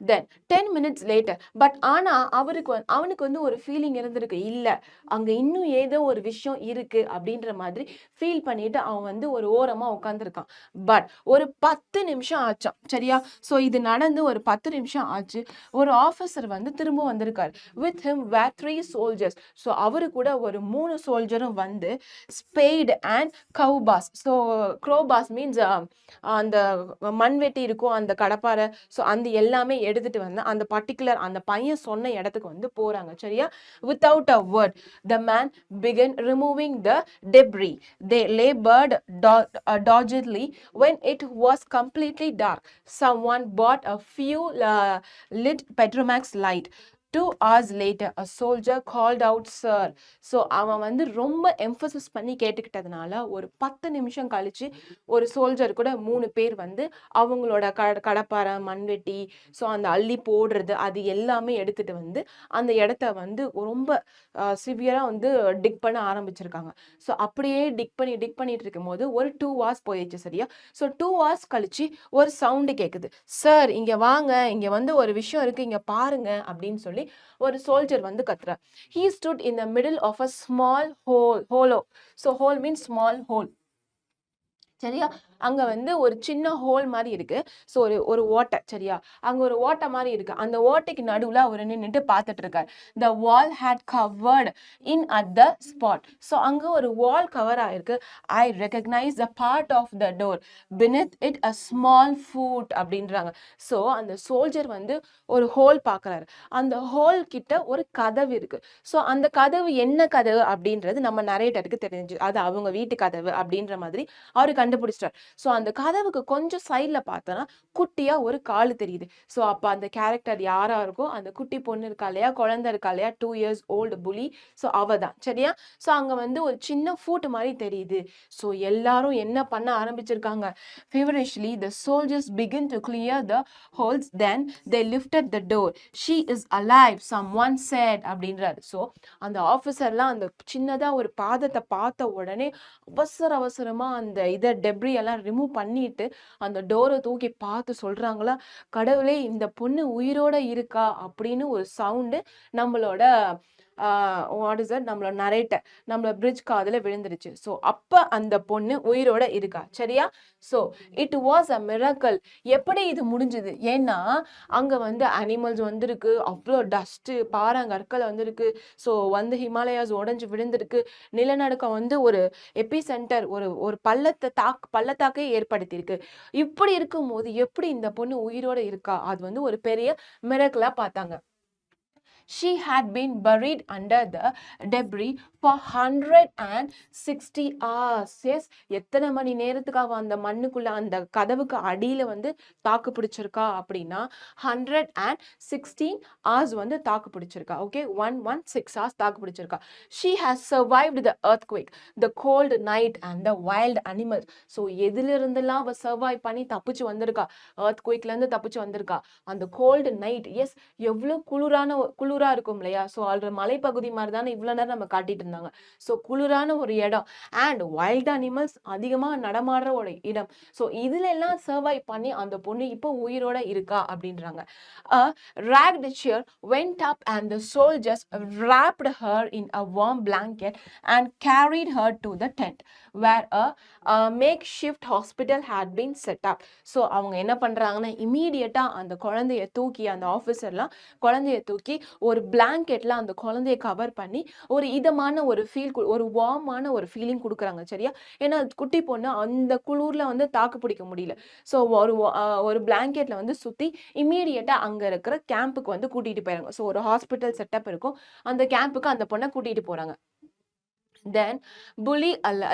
தென் 10 minutes லேட்டர் பட் ஆனா அவனுக்கு வந்து ஒரு ஃபீலிங் இருந்திருக்கு, இல்ல அங்க இன்னும் ஏதோ ஒரு விஷயம் இருக்கு அப்படின்ற மாதிரி ஃபீல் பண்ணிட்டு அவன் வந்து ஒரு ஓரமா உட்காந்துருக்கான். பட் ஒரு 10 நிமிஷம் ஆச்சாம், சரியா? ஸோ இது நடந்து ஒரு 10 நிமிஷம் ஆச்சு. ஒரு ஆஃபீஸர் வந்து திரும்ப வந்திருக்காரு. With him were 3 soldiers. So அவரு கூட ஒரு 3 சோல்ஜரும் வந்து spade and crowbars. So crowbars means அந்த மண்வெட்டி இருக்கும், அந்த கடப்பாரை, ஸோ அந்த எல்லாமே எடுத்துட்டு வந்து அந்த பர்டிகுலர் அந்த பையன் சொன்ன இடத்துக்கு வந்து போறாங்க, சரியா? Without a word the man begin removing the debris. They labored doggedly. When it was completely dark, someone bought a few lit Petromax light. 2 hours later, a soldier called out, "Sir." So அவன் வந்து ரொம்ப எம்ஃபசிஸ் பண்ணி கேட்டுக்கிட்டதுனால ஒரு 10 நிமிஷம் கழிச்சு ஒரு soldier கூட 3 பேர் வந்து அவங்களோட கடப்பாரை, மண்வெட்டி, ஸோ அந்த அள்ளி போடுறது அது எல்லாமே எடுத்துட்டு வந்து அந்த இடத்த வந்து ரொம்ப சிவியரா வந்து டிக் பண்ண ஆரம்பிச்சிருக்காங்க. ஸோ அப்படியே டிக் பண்ணிட்டு இருக்கும்போது ஒரு 2 hours போயிடுச்சு, சரியா? ஸோ 2 hours கழிச்சு ஒரு சவுண்டு கேட்குது. சார் இங்க வாங்க, இங்க வந்து ஒரு விஷயம் இருக்கு, இங்க பாருங்க அப்படின்னு சொல்லி ஒரு சோல்ஜர் வந்து கத்துறார். He stood in the middle of a small hollow. So hole means small hole. சரியா? அங்க வந்து ஒரு சின்ன ஹோல் மாதிரி இருக்கு. ஸோ ஒரு ஓட்டை, சரியா? அங்க ஒரு ஓட்டை மாதிரி இருக்கு. அந்த ஓட்டைக்கு நடுவுல அவர் நின்னுட்டு பார்த்துட்டு இருக்கார். The wall had covered in at the spot. So அங்க ஒரு வால் கவர் ஆயிருக்கு. I recognize the part of the door. Beneath it a small foot அப்படின்றாங்க. ஸோ அந்த சோல்ஜர் வந்து ஒரு ஹோல் பார்க்கறாரு. அந்த ஹோல் கிட்ட ஒரு கதவு இருக்கு. ஸோ அந்த கதவு என்ன கதவு அப்படின்றது நம்ம நரேட்டருக்கு தெரிஞ்சு, அது அவங்க வீட்டு கதவு அப்படின்ற மாதிரி அவரு கண்டுபிடிச்சிட்டார். ஸோ அந்த கதவுக்கு கொஞ்சம் சைட்ல பார்த்தோன்னா குட்டியா ஒரு காலு தெரியுது. ஸோ அப்ப அந்த கேரக்டர் யாரா இருக்கும்? அந்த குட்டி பொண்ணு இருக்கா இல்லையா, குழந்தை இருக்கா இல்லையா, 2 years old புலி, ஸோ அவ தான், சரியா? ஸோ அங்க வந்து ஒரு சின்ன ஃபூட் மாதிரி தெரியுது. ஸோ எல்லாரும் என்ன பண்ண ஆரம்பிச்சிருக்காங்க? Feverishly the soldiers begin to clear the holes. Then they lifted the door. She is alive, someone said அப்படின்றாரு. ஸோ அந்த ஆஃபீஸர்லாம் அந்த சின்னதா ஒரு பாதத்தை பார்த்த உடனே அவசரமா அந்த டெப்ரி எல்லாம் ரிமூவ் பண்ணிட்டு அந்த டோரை தூக்கி பார்த்து சொல்றாங்களா, கடவுளே இந்த பொண்ணு உயிரோட இருக்கா அப்படின்னு ஒரு சவுண்டு நம்மளோட வாட் இஸ் தட், நம்மளோட நரேட்டர், நம்மளோட பிரிட்ஜ் காதுல விழுந்துருச்சு. ஸோ அப்ப அந்த பொண்ணு உயிரோட இருக்கா, சரியா? So it was a miracle. எப்படி இது முடிஞ்சது? ஏன்னா அங்க வந்து அனிமல்ஸ் வந்திருக்கு, அவ்வளோ டஸ்ட், பாறாங்கற்கள் வந்திருக்கு, ஸோ வந்து ஹிமாலயாஸ் உடஞ்சு விழுந்திருக்கு, நிலநடுக்கம் வந்து ஒரு எபி சென்டர், ஒரு பள்ளத்தாக்கே ஏற்படுத்தியிருக்கு. இப்படி இருக்கும்போது எப்படி இந்த பொண்ணு உயிரோட இருக்கா? அது வந்து ஒரு பெரிய மிராக்கிளா பார்த்தாங்க. She had been buried under the debris for 160 hours. Yes, எத்தனை மணி நேரத்துக்கு அவ அந்த மண்ணுக்குள்ள அந்த கதவுக்கு அடியில வந்து தாக்கு பிடிச்சிருக்கா அப்படின்னா 116 hours வந்து தாக்கு பிடிச்சிருக்கா. ஓகே, 116 hours தாக்கு பிடிச்சிருக்கா. She has survived the earthquake, the cold night and the wild animals. So எதுல இருந்தெல்லாம் அவ சர்வைவ் பண்ணி தப்பிச்சு வந்திருக்கா? earthquakeல இருந்து தப்பிச்சு வந்திருக்கா. அந்த கோல்டு நைட், எஸ், எவ்வளவு குளிரா இருக்கும் இல்லையா? ஸோ அது மலைப்பகுதி மாதிரி தானே இவ்வளவு நேரம் நம்ம காட்டிட்டு இருந்தாங்க. ஸோ குளிரான ஒரு இடம் அண்ட் வைல்ட் அனிமல்ஸ் அதிகமா நடமாடுற ஒரு இடம். ஸோ இதுல எல்லாம் சர்வைவ் பண்ணி அந்த பொண்ணு இப்போ உயிரோட இருக்கா அப்படின்றாங்க. A ragged chair went up and the soldiers wrapped her in a warm blanket and carried her to the tent where a makeshift hospital had been set up. So அவங்க என்ன பண்றாங்கன்னா இமீடியட்டா அந்த குழந்தைய தூக்கி, அந்த ஆஃபீஸர்லாம் குழந்தைய தூக்கி ஒரு பிளாங்கெட்ல அந்த குழந்தைய கவர் பண்ணி ஒரு இதமான ஒரு ஒரு வார்மான ஒரு ஃபீலிங் கொடுக்குறாங்க, சரியா? ஏன்னா குட்டி பொண்ணு அந்த குளூர்ல வந்து தாக்கு பிடிக்க முடியல. ஸோ ஒரு பிளாங்கெட்ல வந்து சுத்தி இமீடியட்டா அங்க இருக்கிற கேம்புக்கு வந்து கூட்டிட்டு போயிறாங்க. ஸோ ஒரு ஹாஸ்பிட்டல் செட்டப் இருக்கும், அந்த கேம்புக்கு அந்த பொண்ணை கூட்டிட்டு போறாங்க. தென் புலி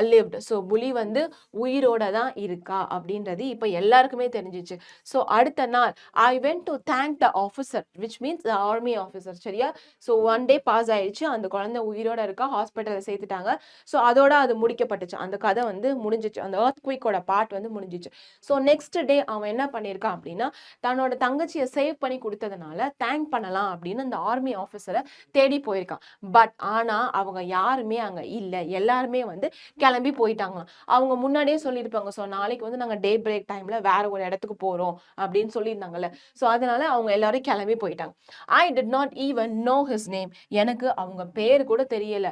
lived. ஸோ புலி வந்து உயிரோட தான் இருக்கா அப்படின்றது இப்போ எல்லாருக்குமே தெரிஞ்சிச்சு. ஸோ அடுத்த நாள் I went to thank the officer, which means the army officer, சரியா? ஸோ 1 day பாஸ் ஆயிடுச்சு, அந்த குழந்தை உயிரோட இருக்கா, ஹாஸ்பிட்டலில் சேர்த்துட்டாங்க. ஸோ அதோட அது முடிக்கப்பட்டுச்சு, அந்த கதை வந்து முடிஞ்சிச்சு, அந்த earthquake-ஓட பார்ட் வந்து முடிஞ்சிச்சு. ஸோ நெக்ஸ்ட் டே அவன் என்ன பண்ணியிருக்கான் அப்படின்னா தன்னோட தங்கச்சியை சேவ் பண்ணி கொடுத்ததுனால தேங்க் பண்ணலாம் அப்படின்னு அந்த ஆர்மி ஆஃபீஸரை தேடி போயிருக்கான். பட் ஆனா அவங்க யாருமே அங்க இல்லை, எல்லாருமே வந்து கிளம்பி போயிட்டாங்களாம். அவங்க முன்னாடியே சொல்லியிருப்பாங்க, ஸோ நாளைக்கு வந்து நாங்கள் டே பிரேக் டைம்ல வேற ஒரு இடத்துக்கு போறோம் அப்படின்னு சொல்லியிருந்தாங்கல்ல. ஸோ அதனால அவங்க எல்லாரும் கிளம்பி போயிட்டாங்க. I did not even know his name. எனக்கு அவங்க பேர் கூட தெரியல.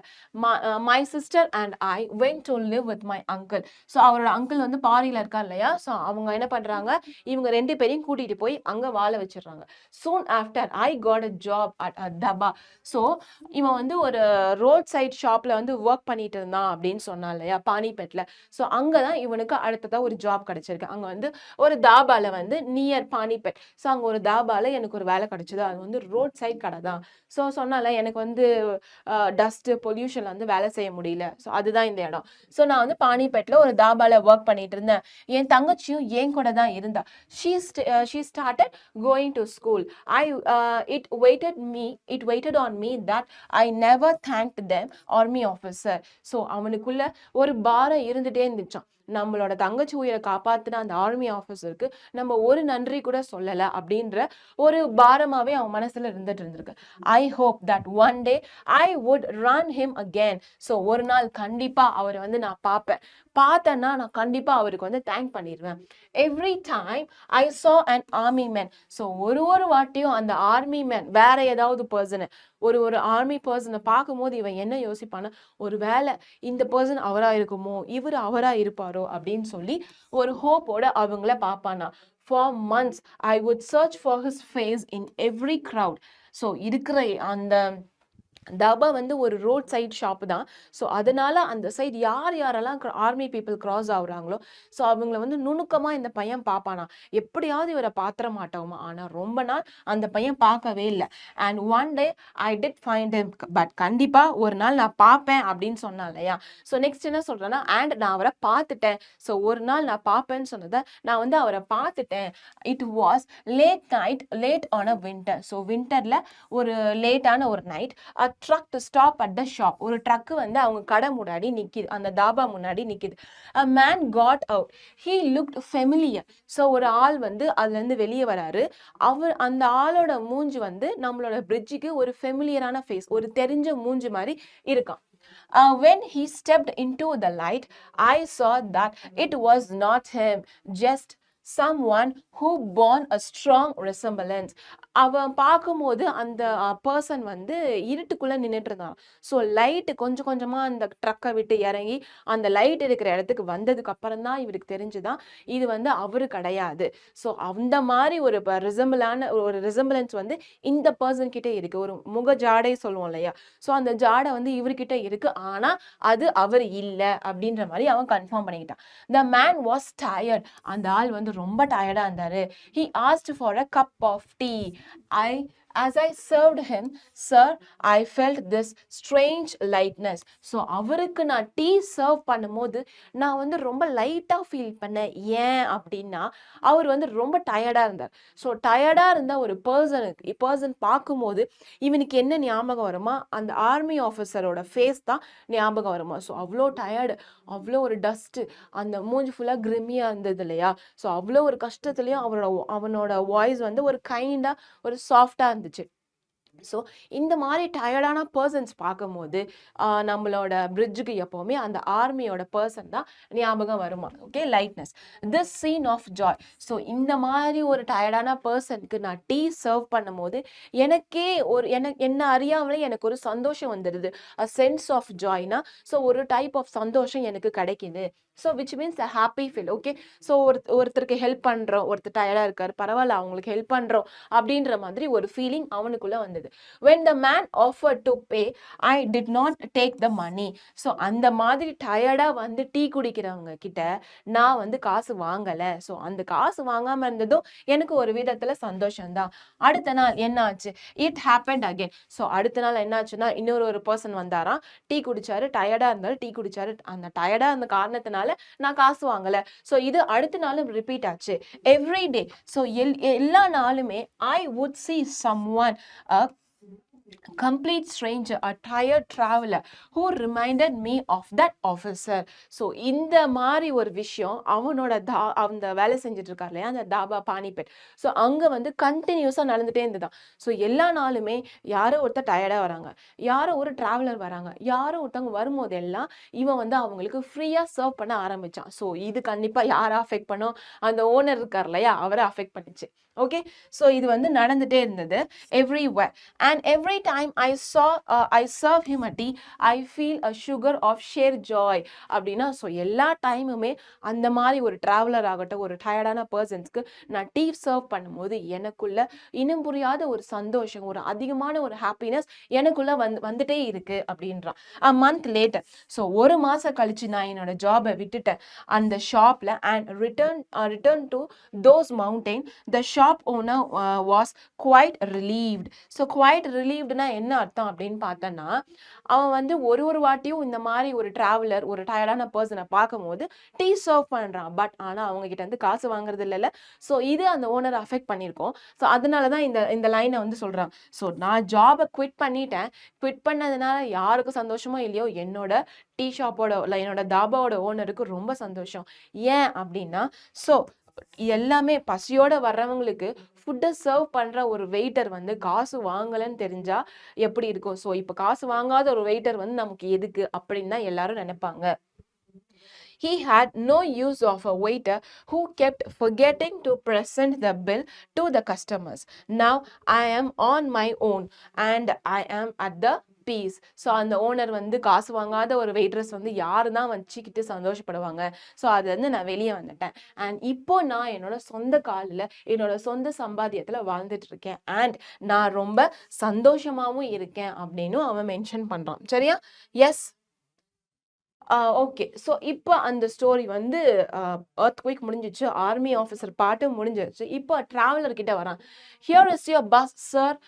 My sister and I went to live with my uncle. So அவரோட அங்கிள் வந்து பாரியில இருக்கா இல்லையா, ஸோ அவங்க என்ன பண்றாங்க, இவங்க 2 பேரையும் கூட்டிட்டு போய் அங்க வாழ வச்சிடுறாங்க. சூன் after I got a job at a Thapa. So இவன் வந்து ஒரு ரோட் சைட் ஷாப்ல வந்து ஒர்க் பண்ணிட்டு இருந்தான் அப்படின்னு சொன்னான் இல்லையா, பானிபெட்ல. ஸோ அங்கதான் இவனுக்கு அடுத்ததா ஒரு ஜாப் கிடைச்சிருக்கு. அங்க வந்து ஒரு தாபால வந்து நியர் பானிபெட். ஸோ அங்க ஒரு தாபால எனக்கு ஒரு வேலை கிடைச்சது. அது வந்து ரோட் சைட் கடை தான். ஸோ சொன்னால எனக்கு வந்து டஸ்ட் பொல்யூஷன்ல வந்து வேலை செய்ய முடியல. ஸோ அதுதான் இந்த இடம். ஸோ நான் வந்து பானிபெட்ல ஒரு தாபால ஒர்க் பண்ணிட்டு இருந்தேன். என் தங்கச்சியும் என் கூட தான் இருந்தா. she started going to school. It waited on me that I never thanked them army officer. So அவனுக்குள்ள ஒரு பாரம் இருந்துட்டே இருந்துச்சான். நம்மளோட தங்கச்சி உயிரை காப்பாத்தின அந்த ஆர்மி ஆஃபீஸருக்கு நம்ம ஒரு நன்றி கூட சொல்லல அப்படின்ற ஒரு பாரமாவே அவன் மனசுல இருந்துட்டு இருந்திருக்கு. I hope that one day I would run him again. So ஒரு நாள் கண்டிப்பா அவரை வந்து நான் பார்த்தேன்னா நான் கண்டிப்பா அவருக்கு வந்து தேங்க் பண்ணிடுவேன். Every time I saw an army man. So ஒரு வாட்டியும் அந்த ஆர்மி மேன் வேற ஏதாவது பர்சனை, ஒரு ஆர்மி பர்சனை பார்க்கும்போது இவன் என்ன யோசிப்பானா, ஒரு வேலை இந்த பர்சன் அவரா இருக்குமோ, இவர் அவரா இருப்பாரோ அப்படின்னு சொல்லி ஒரு ஹோப்போட அவங்கள பார்ப்பானா. For months I would search for his face in every crowd. So இருக்கிற அந்த தபா வந்து ஒரு ரோட் சைட் ஷாப் தான். ஸோ அதனால அந்த சைட் யாரெல்லாம் ஆர்மி பீப்புள் கிராஸ் ஆகுறாங்களோ, ஸோ அவங்கள வந்து நுணுக்கமா இந்த பையன் பார்ப்பானா, எப்படியாவது இவரை பாத்திர மாட்டோமா. ஆனா ரொம்ப நாள் அந்த பையன் பார்க்கவே இல்லை. And one day I did find him. But கண்டிப்பா ஒரு நாள் நான் பார்ப்பேன் அப்படின்னு சொன்னா இல்லையா. ஸோ நெக்ஸ்ட் என்ன சொல்றேன்னா, அண்ட் நான் அவரை பார்த்துட்டேன். ஸோ ஒரு நாள் நான் பார்ப்பேன்னு சொன்னதை நான் வந்து அவரை பார்த்துட்டேன். It was late on a winter. So வின்டர்ல ஒரு லேட்டான ஒரு night, truck to stop at the shop. ஒரு ட்ரக் வந்து அவங்க கடை முன்னாடி நிக்குது, அந்த தாபா முன்னாடி நிக்குது. A man got out. He looked familiar. So ஒரு ஆள் வந்து அதுல இருந்து வெளியே வராரு. அந்த ஆளோட மூஞ்சி வந்து நம்மளோட பிரிட்ஜுக்கு ஒரு ஃபெமிலியரான ஃபேஸ், ஒரு தெரிஞ்ச மூஞ்சி மாதிரி இருக்கான். When he stepped into the light, I saw that it was not him, just someone who bore a strong resemblance. அவன் பார்க்கும்போது அந்த பர்சன் வந்து இருட்டுக்குள்ள நின்றுட்டு இருந்தான். ஸோ லைட்டு கொஞ்சம் கொஞ்சமா அந்த ட்ரக்கை விட்டு இறங்கி அந்த லைட் இருக்கிற இடத்துக்கு வந்ததுக்கு அப்புறம் தான் இவருக்கு தெரிஞ்சுதான் இது வந்து அவரு கிடையாது. ஸோ அந்த மாதிரி ஒரு ரிசம்பிளன்ஸ் வந்து இந்த பர்சன் கிட்ட இருக்கு. ஒரு முக ஜாடை சொல்லுவோம் இல்லையா, ஸோ அந்த ஜாடை வந்து இவர்கிட்ட இருக்கு. ஆனா அது அவர் இல்லை அப்படின்ற மாதிரி அவன் confirm பண்ணிக்கிட்டான். The man was tired. அந்த ஆள் வந்து ரொம்ப டயர்டா இருந்தாரு. He asked for a cup of tea. As I served him, sir, I felt this strange lightness. So அவருக்கு நான் டீ சர்வ் பண்ணும்போது நான் வந்து ரொம்ப லைட்டா ஃபீல் பண்ணேன். ஏன் அப்படின்னா அவர் வந்து ரொம்ப டயர்டா இருந்தார். ஸோ டயர்டா இருந்த ஒரு பர்சன் பார்க்கும்போது இவனுக்கு என்ன ஞாபகம் வருமா, அந்த ஆர்மி ஆஃபீஸரோட ஃபேஸ் தான் ஞாபகம் வருமா. ஸோ அவ்வளோ டயர்டு, அவ்வளோ ஒரு டஸ்ட்டு, அந்த மூஞ்சி ஃபுல்லாக கிரிமியா இருந்தது இல்லையா. ஸோ அவ்வளோ ஒரு கஷ்டத்துலையும் அவனோட வாய்ஸ் வந்து ஒரு கைண்டா ஒரு சாஃப்டா இருந்துச்சு. ஸோ இந்த மாதிரி டயர்டான பர்சன்ஸ் பார்க்கும்போது நம்மளோட பிரிட்ஜுக்கு எப்போவுமே அந்த ஆர்மியோட பர்சன் தான் ஞாபகம் வருமா. Okay, lightness, this scene of joy. So இந்த மாதிரி ஒரு டயர்டான பர்சனுக்கு நான் டீ சர்வ் பண்ணும்போது எனக்கே என்ன அறியாமலே எனக்கு ஒரு சந்தோஷம் வந்துடுது. அ சென்ஸ் ஆஃப் ஜாய்னா, ஸோ ஒரு டைப் ஆஃப் சந்தோஷம் எனக்கு கிடைக்குது. So which means a happy feel. Okay, so ஒருத்தருக்கு ஹெல்ப் பண்ணுறோம், ஒருத்தர் டயர்டாக இருக்கார், பரவாயில்ல அவங்களுக்கு ஹெல்ப் பண்ணுறோம் அப்படின்ற மாதிரி ஒரு ஃபீலிங் அவனுக்குள்ளே வந்தது. when the man offered to pay, I did not take the money. So அந்த மாதிரி டயர்டாக வந்து டீ குடிக்கிறவங்க கிட்ட நான் வந்து காசு வாங்கலை. ஸோ அந்த காசு வாங்காமல் இருந்ததும் எனக்கு ஒரு விதத்தில் சந்தோஷம்தான். அடுத்த நாள் என்ன ஆச்சு, இட் ஹேப்பன்ட் அகெயின். ஸோ அடுத்த நாள் என்ன ஆச்சுன்னா, இன்னொரு பர்சன் வந்தாராம், டீ குடிச்சாரு, டயர்டாக இருந்தாலும் டீ குடிச்சாரு. அந்த டயர்டாக இருந்த காரணத்தினால நான் காசு வாங்கலை. ஸோ இது அடுத்த நாளும் ரிப்பீட் ஆச்சு, எவ்ரி டே. ஸோ எல்லா நாளுமே I would see someone complete stranger, a tired traveler who reminded me of that officer. So இந்த மாதிரி ஒரு விஷயம் அவனோட அந்த வேலை செஞ்சுட்டு இருக்காரு இல்லையா அந்த தாபா பானிபெட். ஸோ அங்கே வந்து கண்டினியூஸாக நடந்துகிட்டே இருந்துதான். ஸோ எல்லா நாளுமே யாரோ ஒருத்தர் டயர்டாக வராங்க, யாரோ ஒரு டிராவலர் வராங்க, யாரோ ஒருத்தவங்க வரும்போது எல்லாம் இவன் வந்து அவங்களுக்கு ஃப்ரீயாக சர்வ் பண்ண ஆரம்பிச்சான். ஸோ இது கண்டிப்பாக யாரை அஃபெக்ட் பண்ணும்? அந்த ஓனர் இருக்கார் இல்லையா அவரை அஃபெக்ட் பண்ணிச்சு. ஓகே, ஸோ இது வந்து நடந்துட்டே இருந்தது everywhere. And every time I serve him a tea, I feel a sugar of sheer joy. அப்படின்னா ஸோ எல்லா டைமுமே அந்த மாதிரி ஒரு டிராவலர் ஆகட்டும், ஒரு டயர்டான பர்சன்ஸ்க்கு நான் டீ சர்வ் பண்ணும்போது எனக்குள்ள இனம் புரியாத ஒரு சந்தோஷம், ஒரு அதிகமான ஒரு ஹாப்பினஸ் எனக்குள்ள வந்துட்டே இருக்கு அப்படின்றான். a month later, ஸோ ஒரு மாசம் கழிச்சு நான் என்னோட ஜாபை விட்டுட்டேன் அந்த ஷாப்ல and return to those mountain. The shop owner was quite relieved. So quite ரிலீவ்டுனா என்ன அர்த்தம் அப்படின்னு பார்த்தோன்னா, அவன் வந்து ஒரு வாட்டியும் இந்த மாதிரி ஒரு டிராவலர், ஒரு டயர்டான பர்சனை பார்க்கும்போது டீ சர்வ் பண்ணுறான். பட் ஆனால் அவங்க கிட்ட வந்து காசு வாங்குறது இல்லைல்ல. ஸோ இது அந்த ஓனரை அஃபெக்ட் பண்ணியிருக்கோம். ஸோ அதனால தான் இந்த லைனை வந்து சொல்கிறான். ஸோ நான் ஜாபை குவிட் பண்ணிட்டேன். குவிட் பண்ணதுனால யாருக்கு சந்தோஷமோ இல்லையோ என்னோட டீ ஷாப்போட இல்லை என்னோட தாபாவோட ஓனருக்கு ரொம்ப சந்தோஷம். ஏன் அப்படின்னா, ஸோ எல்லாமே பசியோட வர்றவங்களுக்கு ஃபுட்டை சர்வ் பண்ற ஒரு வெயிட்டர் வந்து காசு வாங்கலன்னு தெரிஞ்சா எப்படி இருக்கும்? ஸோ இப்போ காசு வாங்காத ஒரு வெயிட்டர் வந்து நமக்கு எதுக்கு அப்படின்னு தான் எல்லாரும் நினைப்பாங்க. He had no use of a waiter who kept forgetting to present the bill to the customers. Now I am on my own and I am at the peace. So அந்த owner வந்து காசு வாங்காத ஒரு waitress வந்து யாரு தான் வச்சுக்கிட்டு சந்தோஷப்படுவாங்க. ஸோ அது வந்து நான் வெளியே வந்துட்டேன். அண்ட் இப்போ நான் என்னோட சொந்த காலில் என்னோட சொந்த சம்பாத்தியத்தில் வாழ்ந்துட்டு இருக்கேன். அண்ட் நான் ரொம்ப சந்தோஷமாகவும் இருக்கேன் அப்படின்னு அவன் மென்ஷன் பண்ணுறான். சரியா? எஸ். ஓகே. ஸோ இப்போ அந்த ஸ்டோரி வந்து எர்த்குவேக் முடிஞ்சிச்சு. ஆர்மி ஆஃபீஸர் பாட்டு முடிஞ்சிருச்சு. இப்போ டிராவலர் கிட்ட வரான். Here is your bus sir.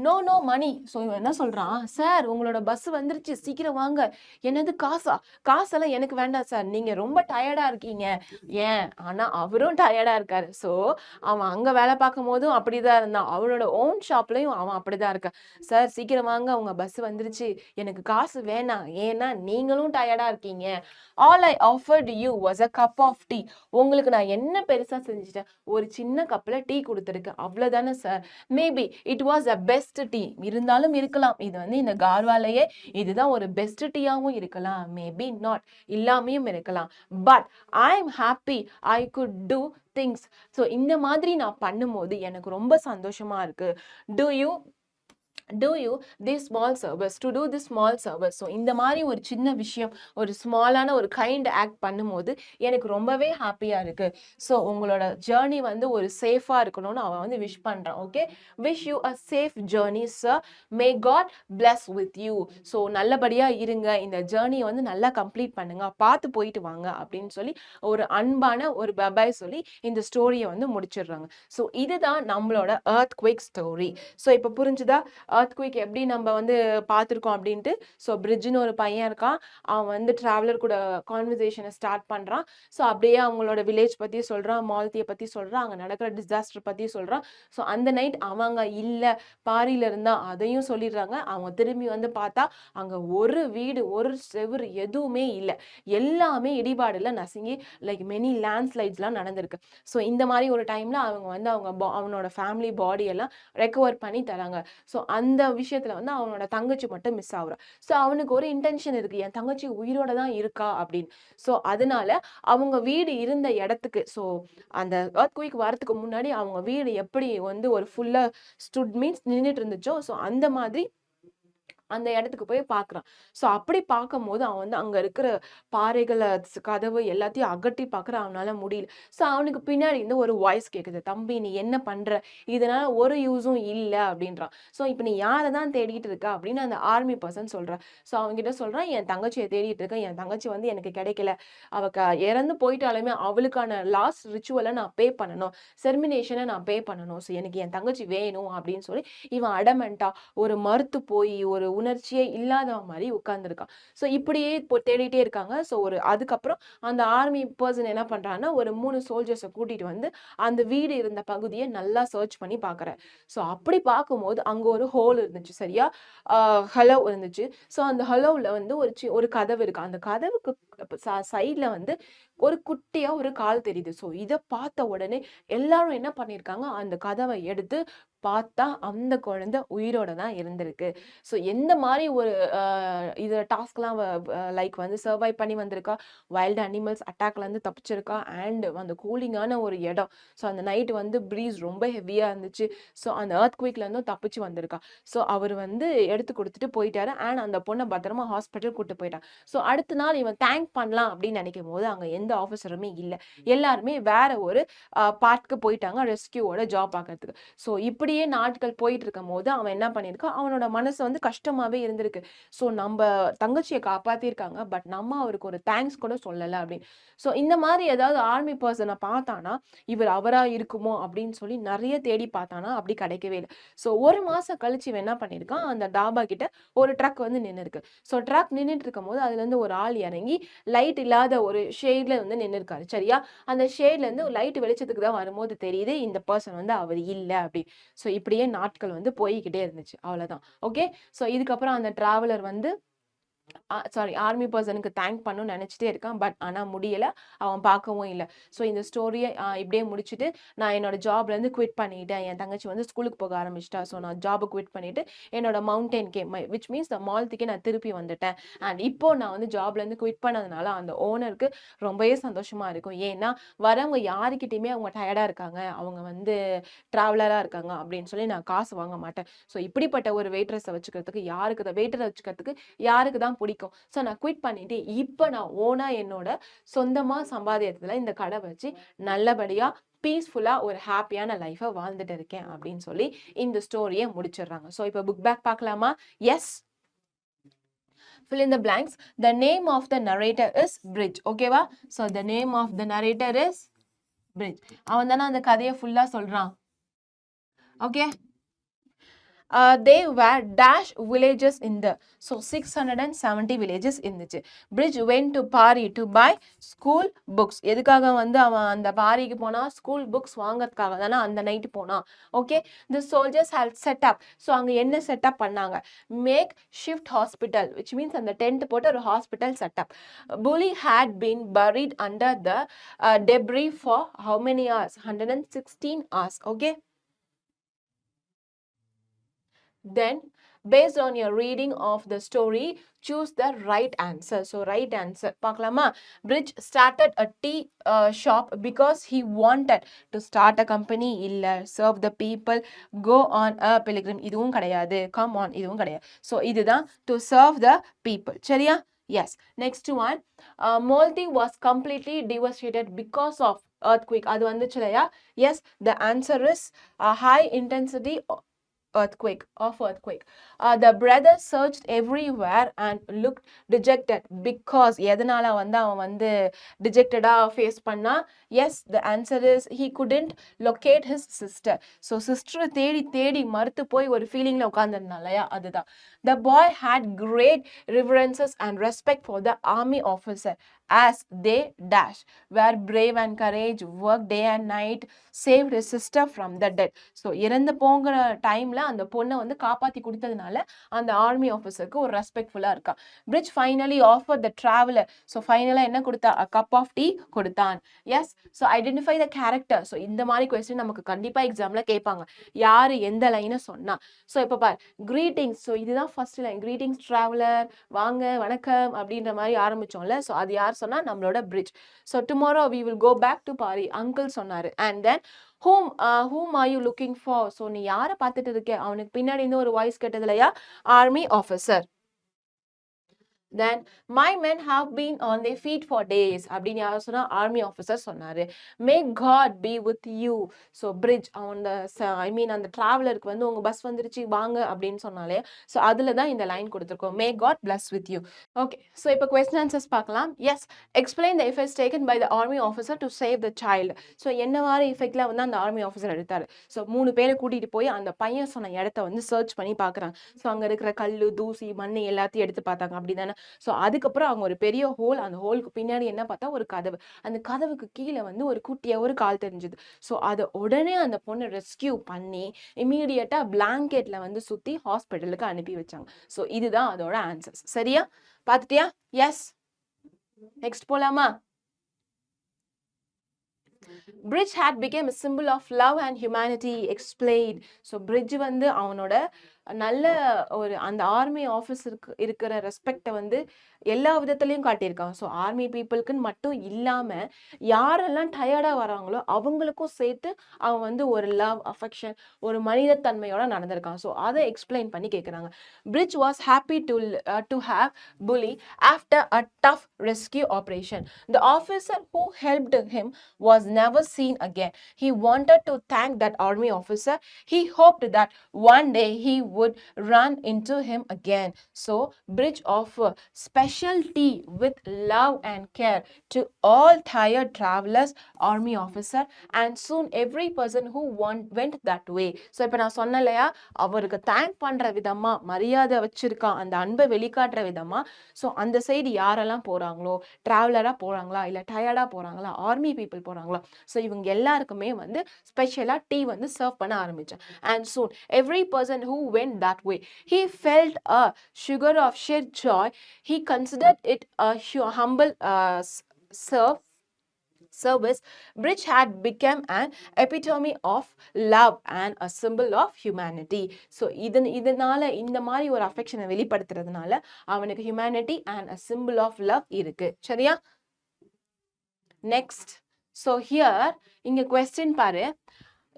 No money. So இவன் என்ன சொல்கிறான், சார் உங்களோட பஸ் வந்துருச்சு சீக்கிரம் வாங்க. என்னது காசா? காசெல்லாம் எனக்கு வேண்டாம் சார், நீங்கள் ரொம்ப டயர்டாக இருக்கீங்க. ஏன் ஆனால் அவரும் டயர்டாக இருக்காரு. ஸோ அவன் அங்கே வேலை பார்க்கும் போதும் அப்படி தான் இருந்தான், அவனோட ஓன் ஷாப்லையும் அவன் அப்படி தான் இருக்கான். சார் சீக்கிரம் வாங்க, உங்கள் பஸ் வந்துருச்சு, எனக்கு காசு வேணாம், ஏன்னா நீங்களும் டயர்டாக இருக்கீங்க. All I offered you was a cup of tea. உங்களுக்கு நான் என்ன பெருசாக செஞ்சுட்டேன்? ஒரு சின்ன கப்பில் டீ கொடுத்துருக்கேன், அவ்வளோதானே sir. Maybe it was a best tea. இருந்தாலும் இருக்கலாம், இது வந்து இந்த கார்வாலேயே இதுதான் ஒரு பெஸ்ட் டீயாகவும் இருக்கலாம், மேபி நாட், இல்லாமையும் இருக்கலாம். But I am happy I could do things. So இந்த மாதிரி நான் பண்ணும்போது எனக்கு ரொம்ப சந்தோஷமா இருக்கு. do you this small service to do this small service. So இந்த மாதிரி ஒரு சின்ன விஷயம், ஒரு ஸ்மாலான ஒரு கைண்ட் ஆக்ட் பண்ணும்போது எனக்கு ரொம்பவே ஹாப்பியாக இருக்குது. ஸோ உங்களோட ஜேர்னி வந்து ஒரு சேஃபாக இருக்கணும்னு அவன் வந்து விஷ் பண்ணுறான். Okay, wish you a safe journey sir, may God bless with you. So நல்லபடியாக இருங்க, இந்த ஜேர்னியை வந்து நல்லா கம்ப்ளீட் பண்ணுங்க, பார்த்து போயிட்டு வாங்க அப்படின்னு சொல்லி ஒரு அன்பான ஒரு பபாய் சொல்லி இந்த ஸ்டோரியை வந்து முடிச்சிடுறாங்க. ஸோ இதுதான் நம்மளோட எர்த்குவேக் ஸ்டோரி. ஸோ இப்போ புரிஞ்சுதா எர்த்குவேக் எப்படி நம்ம வந்து பார்த்துருக்கோம் அப்படின்ட்டு. ஸோ பிரிட்ஜுன்னு ஒரு பையன் இருக்கான், அவன் வந்து டிராவலர் கூட கான்வர்சேஷனை ஸ்டார்ட் பண்ணுறான். ஸோ அப்படியே அவங்களோட வில்லேஜ் பற்றி சொல்கிறான், மால்தியை பற்றி சொல்கிறான், அங்கே நடக்கிற டிசாஸ்டர் பற்றி சொல்கிறான். ஸோ அந்த நைட் அவங்க இல்லை பாரியில் இருந்தால் அதையும் சொல்லிடுறாங்க. அவங்க திரும்பி வந்து பார்த்தா அங்கே ஒரு வீடு, ஒரு செவுறு எதுவுமே இல்லை, எல்லாமே இடிபாடுல நசுங்கி லைக் மெனி லேண்ட்ஸ்லைட்ஸ்லாம் நடந்திருக்கு. ஸோ இந்த மாதிரி ஒரு டைமில் அவங்க வந்து அவனோட ஃபேமிலி பாடியெல்லாம் ரெக்கவர் பண்ணி தராங்க. ஸோ அந்த விஷயத்துல வந்து அவனோட தங்கச்சி மட்டும் மிஸ் ஆகுறா. ஸோ அவனுக்கு ஒரு இன்டென்ஷன் இருக்கு, என் தங்கச்சி உயிரோட தான் இருக்கா அப்படின்னு. ஸோ அதனால அவங்க வீடு இருந்த இடத்துக்கு, ஸோ அந்த எர்த்குவேக் வரதுக்கு முன்னாடி அவங்க வீடு எப்படி வந்து ஒரு ஃபுல்லா ஸ்டுட் மீன்ஸ் நின்றுட்டு இருந்துச்சோ, ஸோ அந்த மாதிரி அந்த இடத்துக்கு போய் பார்க்குறான். ஸோ அப்படி பார்க்கும்போது அவன் வந்து அங்கே இருக்கிற பாறைகளை, கதவு எல்லாத்தையும் அகட்டி பார்க்குற அவனால முடியல. ஸோ அவனுக்கு பின்னாடி இருந்து ஒரு வாய்ஸ் கேட்குது, தம்பி நீ என்ன பண்ணுற, இதனால ஒரு யூஸும் இல்லை அப்படின்றான். ஸோ இப்போ நீ யாரை தான் தேடிட்டு இருக்க அப்படின்னு அந்த ஆர்மி பர்சன் சொல்கிறான். ஸோ அவங்ககிட்ட சொல்கிறான், என் தங்கச்சியை தேடிட்டு இருக்கேன், என் தங்கச்சி வந்து எனக்கு கிடைக்கல, அவ இறந்து போயிட்டாலுமே அவளுக்கான லாஸ்ட் ரிச்சுவலை நான் பே பண்ணணும், செர்மினேஷனை நான் பே பண்ணணும், ஸோ எனக்கு என் தங்கச்சி வேணும் அப்படின்னு சொல்லி இவன் அடமெண்டா ஒரு மறுத்து போய் ஒரு உணர்ச்சியே இல்லாத மாதிரி உட்கார்ந்துருக்கான். ஸோ இப்படியே இப்போ தேடிட்டே இருக்காங்க. ஸோ அதுக்கப்புறம் அந்த ஆர்மி பர்சன் என்ன பண்றான்னா, ஒரு 3 சோல்ஜர்ஸ கூட்டிட்டு வந்து அந்த வீடு இருந்த பகுதிய நல்லா சர்ச் பண்ணி பார்க்குறார். ஸோ அப்படி பார்க்கும்போது அங்க ஒரு ஹோல் இருந்துச்சு சரியா? ஆ ஹலோ இருந்துச்சு. ஸோ அந்த ஹலோவுல வந்து ஒரு கதவு இருக்கு. அந்த கதவுக்கு சைட்ல வந்து ஒரு குட்டியா ஒரு கால் தெரியுது. ஸோ இத பார்த்த உடனே எல்லாரும் என்ன பண்ணியிருக்காங்க, அந்த கதவ எடுத்து பார்த்தா அந்த குழந்தை உயிரோட தான் இருந்திருக்கு. ஸோ எந்த மாரி ஒரு அ இது டாஸ்க்லாம் லைக் வந்து சர்வைவ் பண்ணி வந்திருக்கா. வைல்ட் அனிமல்ஸ் அட்டாக்லேருந்து தப்பிச்சிருக்கா. அண்ட் அந்த கூலிங்கான ஒரு இடம். ஸோ அந்த நைட் வந்து ப்ரீஸ் ரொம்ப ஹெவியா இருந்துச்சு. ஸோ அந்த எர்த்குவேக்லேருந்தும் தப்பிச்சு வந்திருக்கா. ஸோ அவர் வந்து எடுத்து குடுத்துட்டு போயிட்டாரு. அண்ட் அந்த பொண்ண பத்திரமா ஹாஸ்பிட்டல் கூட்டு போயிட்டான். ஸோ அடுத்த நாள் இவன் தேங்க் பண்ணலாம் அப்படின்னு நினைக்கும்போது அங்க எந்த ஆஃபீஸருமே இல்ல. எல்லாருமே வேற ஒரு பார்ட்க்கு போயிட்டாங்க ரெஸ்கியூவோட ஜாப் பார்க்கறதுக்கு. ஸோ இப்படியே நாட்கள் போயிட்டு இருக்கும்போது அவன் என்ன பண்ணியிருக்கான், அவனோட மனசு வந்து கஷ்டமாவே இருந்திருக்கு. ஸோ நம்ப தங்கச்சிய காப்பாத்தியிருக்காங்க. பட் நம்ம அவருக்கு ஒரு தேங்க்ஸ் கூட சொல்லல அப்படின்னு. ஸோ இந்த மாதிரி ஏதாவது ஆர்மி பர்சன பார்த்தானா, இவர் அவரா இருக்குமோ அப்படின்னு சொல்லி நெறைய தேடி பார்த்தானா, அப்படி கிடைக்கவே இல்ல. ஸோ 1 மாசம் கழிச்சு இவன் என்ன பண்ணியிருக்கான், அந்த டாபா கிட்ட ஒரு ட்ரக் வந்து நின்னுருக்கு. ஸோ ட்ரக் நின்னுட்டு இருக்கும்போது அதுலேருந்து ஒரு ஆள் இறங்கி லைட் இல்லாத ஒரு ஷேட்ல வந்து நின்னுருக்காரு. சரியா? அந்த ஷேட்ல இருந்து லைட் வெளிச்சத்துக்கு தான் வரும்போது தெரியுது இந்த பர்சன் வந்து அவர் இல்ல அப்படி. ஸோ இப்படியே நாட்கள் வந்து போய்க்கிட்டே இருந்துச்சு. அவ்வளவுதான். ஓகே. ஸோ இதுக்கப்புறம் அந்த டிராவலர் வந்து ஆர்மி பர்சனுக்கு தேங்க் பண்ணணும்னு நினைச்சிட்டே இருக்கான். பட் ஆனா முடியல. அவன் பார்க்கவும் இல்ல. ஸோ இந்த ஸ்டோரிய இப்படியே முடிச்சுட்டு, நான் என்னோட ஜாப்லேருந்து குவிட் பண்ணிட்டேன். என் தங்கச்சி வந்து ஸ்கூலுக்கு போக ஆரம்பிச்சிட்டா. ஸோ நான் ஜாப குவிட் பண்ணிட்டு, என்னோட மவுண்டெயின்கே விச் மீன்ஸ் மால்த்துக்கே நான் திருப்பி வந்துட்டேன். அண்ட் இப்போ நான் வந்து ஜாப்லேருந்து குவிட் பண்ணதுனால அந்த ஓனருக்கு ரொம்பவே சந்தோஷமா இருக்கும். ஏன்னா, வரவங்க யாருக்கிட்டயுமே அவங்க டயர்டா இருக்காங்க. அவங்க வந்து டிராவலரா இருக்காங்க அப்படின்னு சொல்லி நான் காசு வாங்க மாட்டேன். ஸோ இப்படிப்பட்ட ஒரு வெயிட்ரஸ வச்சுக்கிறதுக்கு வெயிட்டர வச்சுக்கிறதுக்கு யாருக்கு தான் பிடிக்கும். ஸோ நான் குவிட் பண்ணிட்டு, இப்ப நான் ஓனா என்னோட சொந்தமா சம்பாதியத்துல இந்த கடை வச்சு நல்லபடியா பீஸ்ஃபுல்லா ஒரு ஹாப்பியான லைஃப வாழ்ந்துட்டு இருக்கேன் அப்படின்னு சொல்லி இந்த ஸ்டோரிய முடிச்சிடுறாங்க. ஸோ இப்ப புக் பேக் பார்க்கலாமா? S. Fill in the blanks. The name of the narrator is Bridge. ஓகேவா? So the name of the narrator is Bridge. அவன் தானே அந்த கதையை ஃபுல்லா சொல்றான். Okay. They were dash villages in the, so 670 villages இருந்துச்சு. Bridge went to Pari to buy school books. எதுக்காக வந்து அவன் அந்த பாரிக்கு போனா, ஸ்கூல் புக்ஸ் வாங்கறதுக்காக தானே அந்த நைட் போனான். Okay. The soldiers had set up. So அங்க என்ன செட்டப் பண்ணாங்க, makeshift hospital which means அந்த டென்ட் போட்டு ஒரு hospital setup. Bully had been buried under the debris for how many hours? 116 hours. Okay. Then, based on your reading of the story, choose the right answer. So, right answer. பார்க்கலாமா? Bridge started a tea shop because he wanted to start a company. இல்ல. Serve the people. Go on a pilgrim. இதுவும் கிடையாது. Come on. இதுவும் கிடையாது. So, இதுதான் to serve the people. சரியா? Yes. Next one. Malti was completely devastated because of earthquake. அது வந்துச்சு இல்லையா? Yes. The answer is a high intensity earthquake. The brothers searched everywhere and looked dejected because எதனால வந்து அவன் வந்து dejected face பண்ணா? Yes, the answer is he couldn't locate his sister. So sister தேடி தேடி மறுத்து போய் ஒரு ஃபீலிங்ல உட்கார்ந்திருந்தாலையா, அதுதான். The boy had great reverences and respect for the army officer as they dash were brave and courage, worked day and night, saved his sister from the dead. So இறந்து போகிற டைம்ல அந்த பொண்ணை வந்து காப்பாத்தி கொடுத்ததுனால அந்த ஆர்மி ஆஃபீஸருக்கு ஒரு ரெஸ்பெக்ட்ஃபுல்லா இருக்கா. Bridge finally offered the traveler. So ஃபைனலா என்ன கொடுத்தா? A cup of tea கொடுத்தான். Yes. So identify the character. So இந்த மாதிரி கொஸ்டின் நமக்கு கண்டிப்பா எக்ஸாம்ல கேட்பாங்க. யாரு எந்த லைனை சொன்னா. ஸோ இப்போ பார், greetings. ஸோ இதுதான் ஃபர்ஸ்ட் லைன். greetings traveler, வாங்க வணக்கம் அப்படின்ற மாதிரி ஆரம்பிச்சோம்ல. ஸோ அது யார் சொன்னா? நம்மளோட Bridge. So tomorrow we will go back to Pari. Uncle சொன்னாரு. And then whom are you looking for? So நீ யாரை பார்த்துட்டு இருக்க? அவனுக்கு பின்னாடி இருந்து ஒரு வாய்ஸ் கேட்டது இல்லையா? Army officer. Then my men have been on their feet for days அப்படின்னு யார் சொன்னா ஆர்மி ஆஃபீஸர் சொன்னாரு. May God be with you. So Bridge அவனோட ஐ மீன் அந்த டிராவலருக்கு வந்து உங்க பஸ் வந்துருச்சு வாங்க அப்படின்னு சொன்னாலே ஸோ அதுல தான் இந்த லைன் கொடுத்துருக்கோம், may God bless with you. Okay, so இப்போ கொஸ்டின் ஆன்சர்ஸ் பார்க்கலாம். Yes, explain the effects taken by the army officer to save the child. So என்ன மாதிரி எஃபெக்ட்ல வந்து அந்த ஆர்மி ஆஃபீஸர் எடுத்தாரு. ஸோ 3 பேரை கூட்டிட்டு போய் அந்த பையன் சொன்ன இடத்த வந்து சர்ச் பண்ணி பார்க்குறாங்க. ஸோ அங்கே இருக்கிற கல், தூசி, மண் எல்லாத்தையும் எடுத்து பார்த்தாங்க அப்படிதானே. ஸோ அதுக்கப்புறம் அவங்க ஒரு பெரிய ஹோல், அந்த ஹோலுக்கு பின்னாடி என்ன பார்த்தா ஒரு கதவு, அந்த கதவுக்கு கீழே வந்து ஒரு குட்டியா ஒரு கால் தெரிஞ்சுது. ஸோ அதை உடனே அந்த பொண்ணை ரெஸ்கியூ பண்ணி இமீடியட்டா பிளாங்கெட்ல வந்து சுத்தி ஹாஸ்பிட்டலுக்கு அனுப்பி வச்சாங்க. ஸோ இதுதான் அதோட ஆன்சர்ஸ். சரியா பார்த்துட்டியா? எஸ், நெக்ஸ்ட் போலாமா? Bridge had become a symbol of love and humanity explained. So Bridge வந்து அவனோட நல்ல ஒரு அந்த ஆர்மி ஆஃபீஸருக்கு இருக்கிற ரெஸ்பெக்டை வந்து எல்லா விதத்துலையும் காட்டியிருக்கான். ஸோ ஆர்மி பீப்புளுக்குன்னு மட்டும் இல்லாமல் யாரெல்லாம் டயர்டாக வராங்களோ அவங்களுக்கும் சேர்த்து அவன் வந்து ஒரு லவ், அஃபெக்ஷன், ஒரு மனிதத்தன்மையோட நடந்திருக்கான். ஸோ அதை எக்ஸ்பிளைன் பண்ணி கேட்குறாங்க. Bridge was happy to have புலி after a tough rescue operation. The officer who helped him was never seen again. He wanted to thank that army officer. He hoped that one day he would run into him again. So Bridge offered specialty with love and care to all tired travelers, army officer, and soon every person who went that way. So இப்ப நான் சொன்னலையா, அவருக்கு thank பண்ற விதமா, மரியாதை வச்சிருக்கான், அந்த அன்பை வெளிக்காட்டுற விதமா. ஸோ அந்த சைடு யாரெல்லாம் போறாங்களோ, டிராவலரா போறாங்களா இல்ல டயர்டா போறாங்களா, ஆர்மி பீப்புள் போறாங்களா, ஸோ இவங்க எல்லாருக்குமே வந்து ஸ்பெஷலா டீ வந்து சர்வ் பண்ண ஆரம்பிச்சேன். And soon every person who vent that way he felt a sugar of sheer joy. He considered it a humble service. Bridge had become an epitome of love and a symbol of humanity. So இதனால இந்த மாதிரி ஒரு அஃபெக்ஷனை வெளிப்படுத்துறதுனால அவனுக்கு humanity and a symbol of love இருக்கு. சரியா? Next. So here இங்கே question பாரு,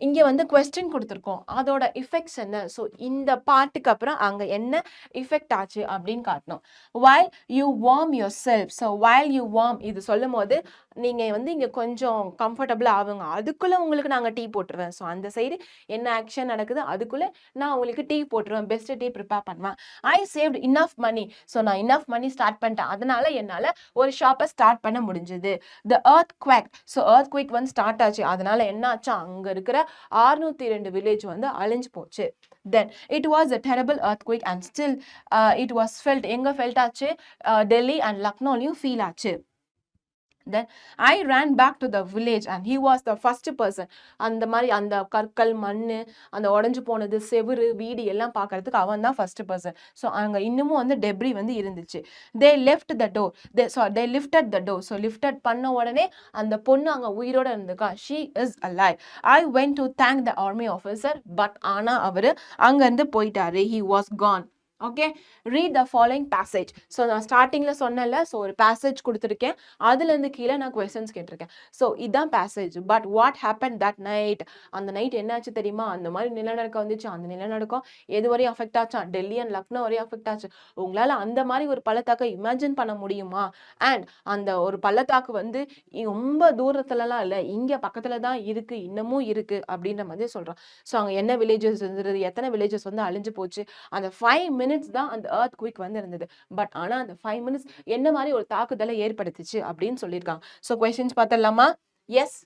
இங்கே வந்து கொஸ்டின் கொடுத்துருக்கோம், அதோட இஃபெக்ட்ஸ் என்ன. ஸோ இந்த பாட்டுக்கு அப்புறம் அங்கே என்ன இஃபெக்ட் ஆச்சு அப்படின்னு காட்டணும். while you warm yourself. So while you warm இது சொல்லும் போது நீங்கள் வந்து இங்கே கொஞ்சம் கம்ஃபர்டபுளாக ஆகுங்க, அதுக்குள்ளே உங்களுக்கு நாங்கள் டீ போட்டுருவேன். ஸோ அந்த சைடு என்ன ஆக்ஷன் நடக்குது, அதுக்குள்ளே நான் உங்களுக்கு டீ போட்டுருவேன், பெஸ்ட்டு டீ ப்ரிப்பேர் பண்ணுவேன். ஐ சேவ்ட் இனஃப் மணி. ஸோ நான் இனஃப் மணி ஸ்டார்ட் பண்ணிட்டேன், அதனால என்னால் ஒரு ஷாப்பை ஸ்டார்ட் பண்ண முடிஞ்சது. த earth quake. So earth quake வந்து ஸ்டார்ட் ஆச்சு, அதனால என்ன ஆச்சா, அங்கே இருக்கிற 602 வில்லேஜ் வந்து அழிஞ்சு போச்சு. Then it was a terrible earthquake and still it was felt. எங்க ஃபெல்ட் ஆச்சு, டெல்லி அண்ட் லக்னோலையும் ஃபீல் ஆச்சு. Then I ran back to the village and he was the first person. அந்த மாதிரி அந்த கற்கள், மண்ணு, அந்த உடஞ்சு போனது, செவுரு, வீடு எல்லாம் பார்க்கறதுக்கு அவன் தான் ஃபர்ஸ்ட் பர்சன். ஸோ அங்கே இன்னமும் வந்து டெப்ரி வந்து இருந்துச்சு. they lifted the door. So lifted பண்ண உடனே அந்த பொண்ணு அங்கே உயிரோட இருந்துக்கா. she is alive. I went to thank the army officer, but ஆனால் அவரு அங்கேருந்து போயிட்டாரு. he was gone. Okay, read the following passage. So நான் ஸ்டார்டிங்கில் சொன்னல, ஸோ ஒரு பேசேஜ் கொடுத்துருக்கேன், அதுலேருந்து கீழே நான் கொஸ்டின்ஸ் கேட்டிருக்கேன். ஸோ இதுதான் passage. But what happen that night. அந்த நைட் என்னாச்சு தெரியுமா, அந்த மாதிரி நிலநடுக்கம் வந்துச்சு. அந்த நிலநடுக்கம் எது வரையும் அஃபெக்ட் ஆச்சா, டெல்லி அண்ட் லக்னோ வரையும் அஃபெக்ட் ஆச்சு. உங்களால் அந்த மாதிரி ஒரு பள்ளத்தாக்கை இமேஜின் பண்ண முடியுமா? அண்ட் அந்த ஒரு பள்ளத்தாக்கு வந்து ரொம்ப தூரத்துலலாம் இல்லை, இங்கே பக்கத்தில் தான் இருக்குது, இன்னமும் இருக்குது அப்படின்ற மாதிரி சொல்கிறோம். ஸோ அங்கே என்ன வில்லேஜஸ் இருந்தது, எத்தனை வில்லேஜஸ் வந்து அழிஞ்சு போச்சு, அந்த 5 minutes தான் அந்த earth quake வந்து இருந்தது. பட் ஆனால் அந்த 5 minutes என்ன மாதிரி ஒரு தாக்குதலை ஏற்படுத்துச்சு அப்படின்னு சொல்லியிருக்காங்க. ஸோ கொஸ்டின்ஸ் பார்த்தலாமா? Yes.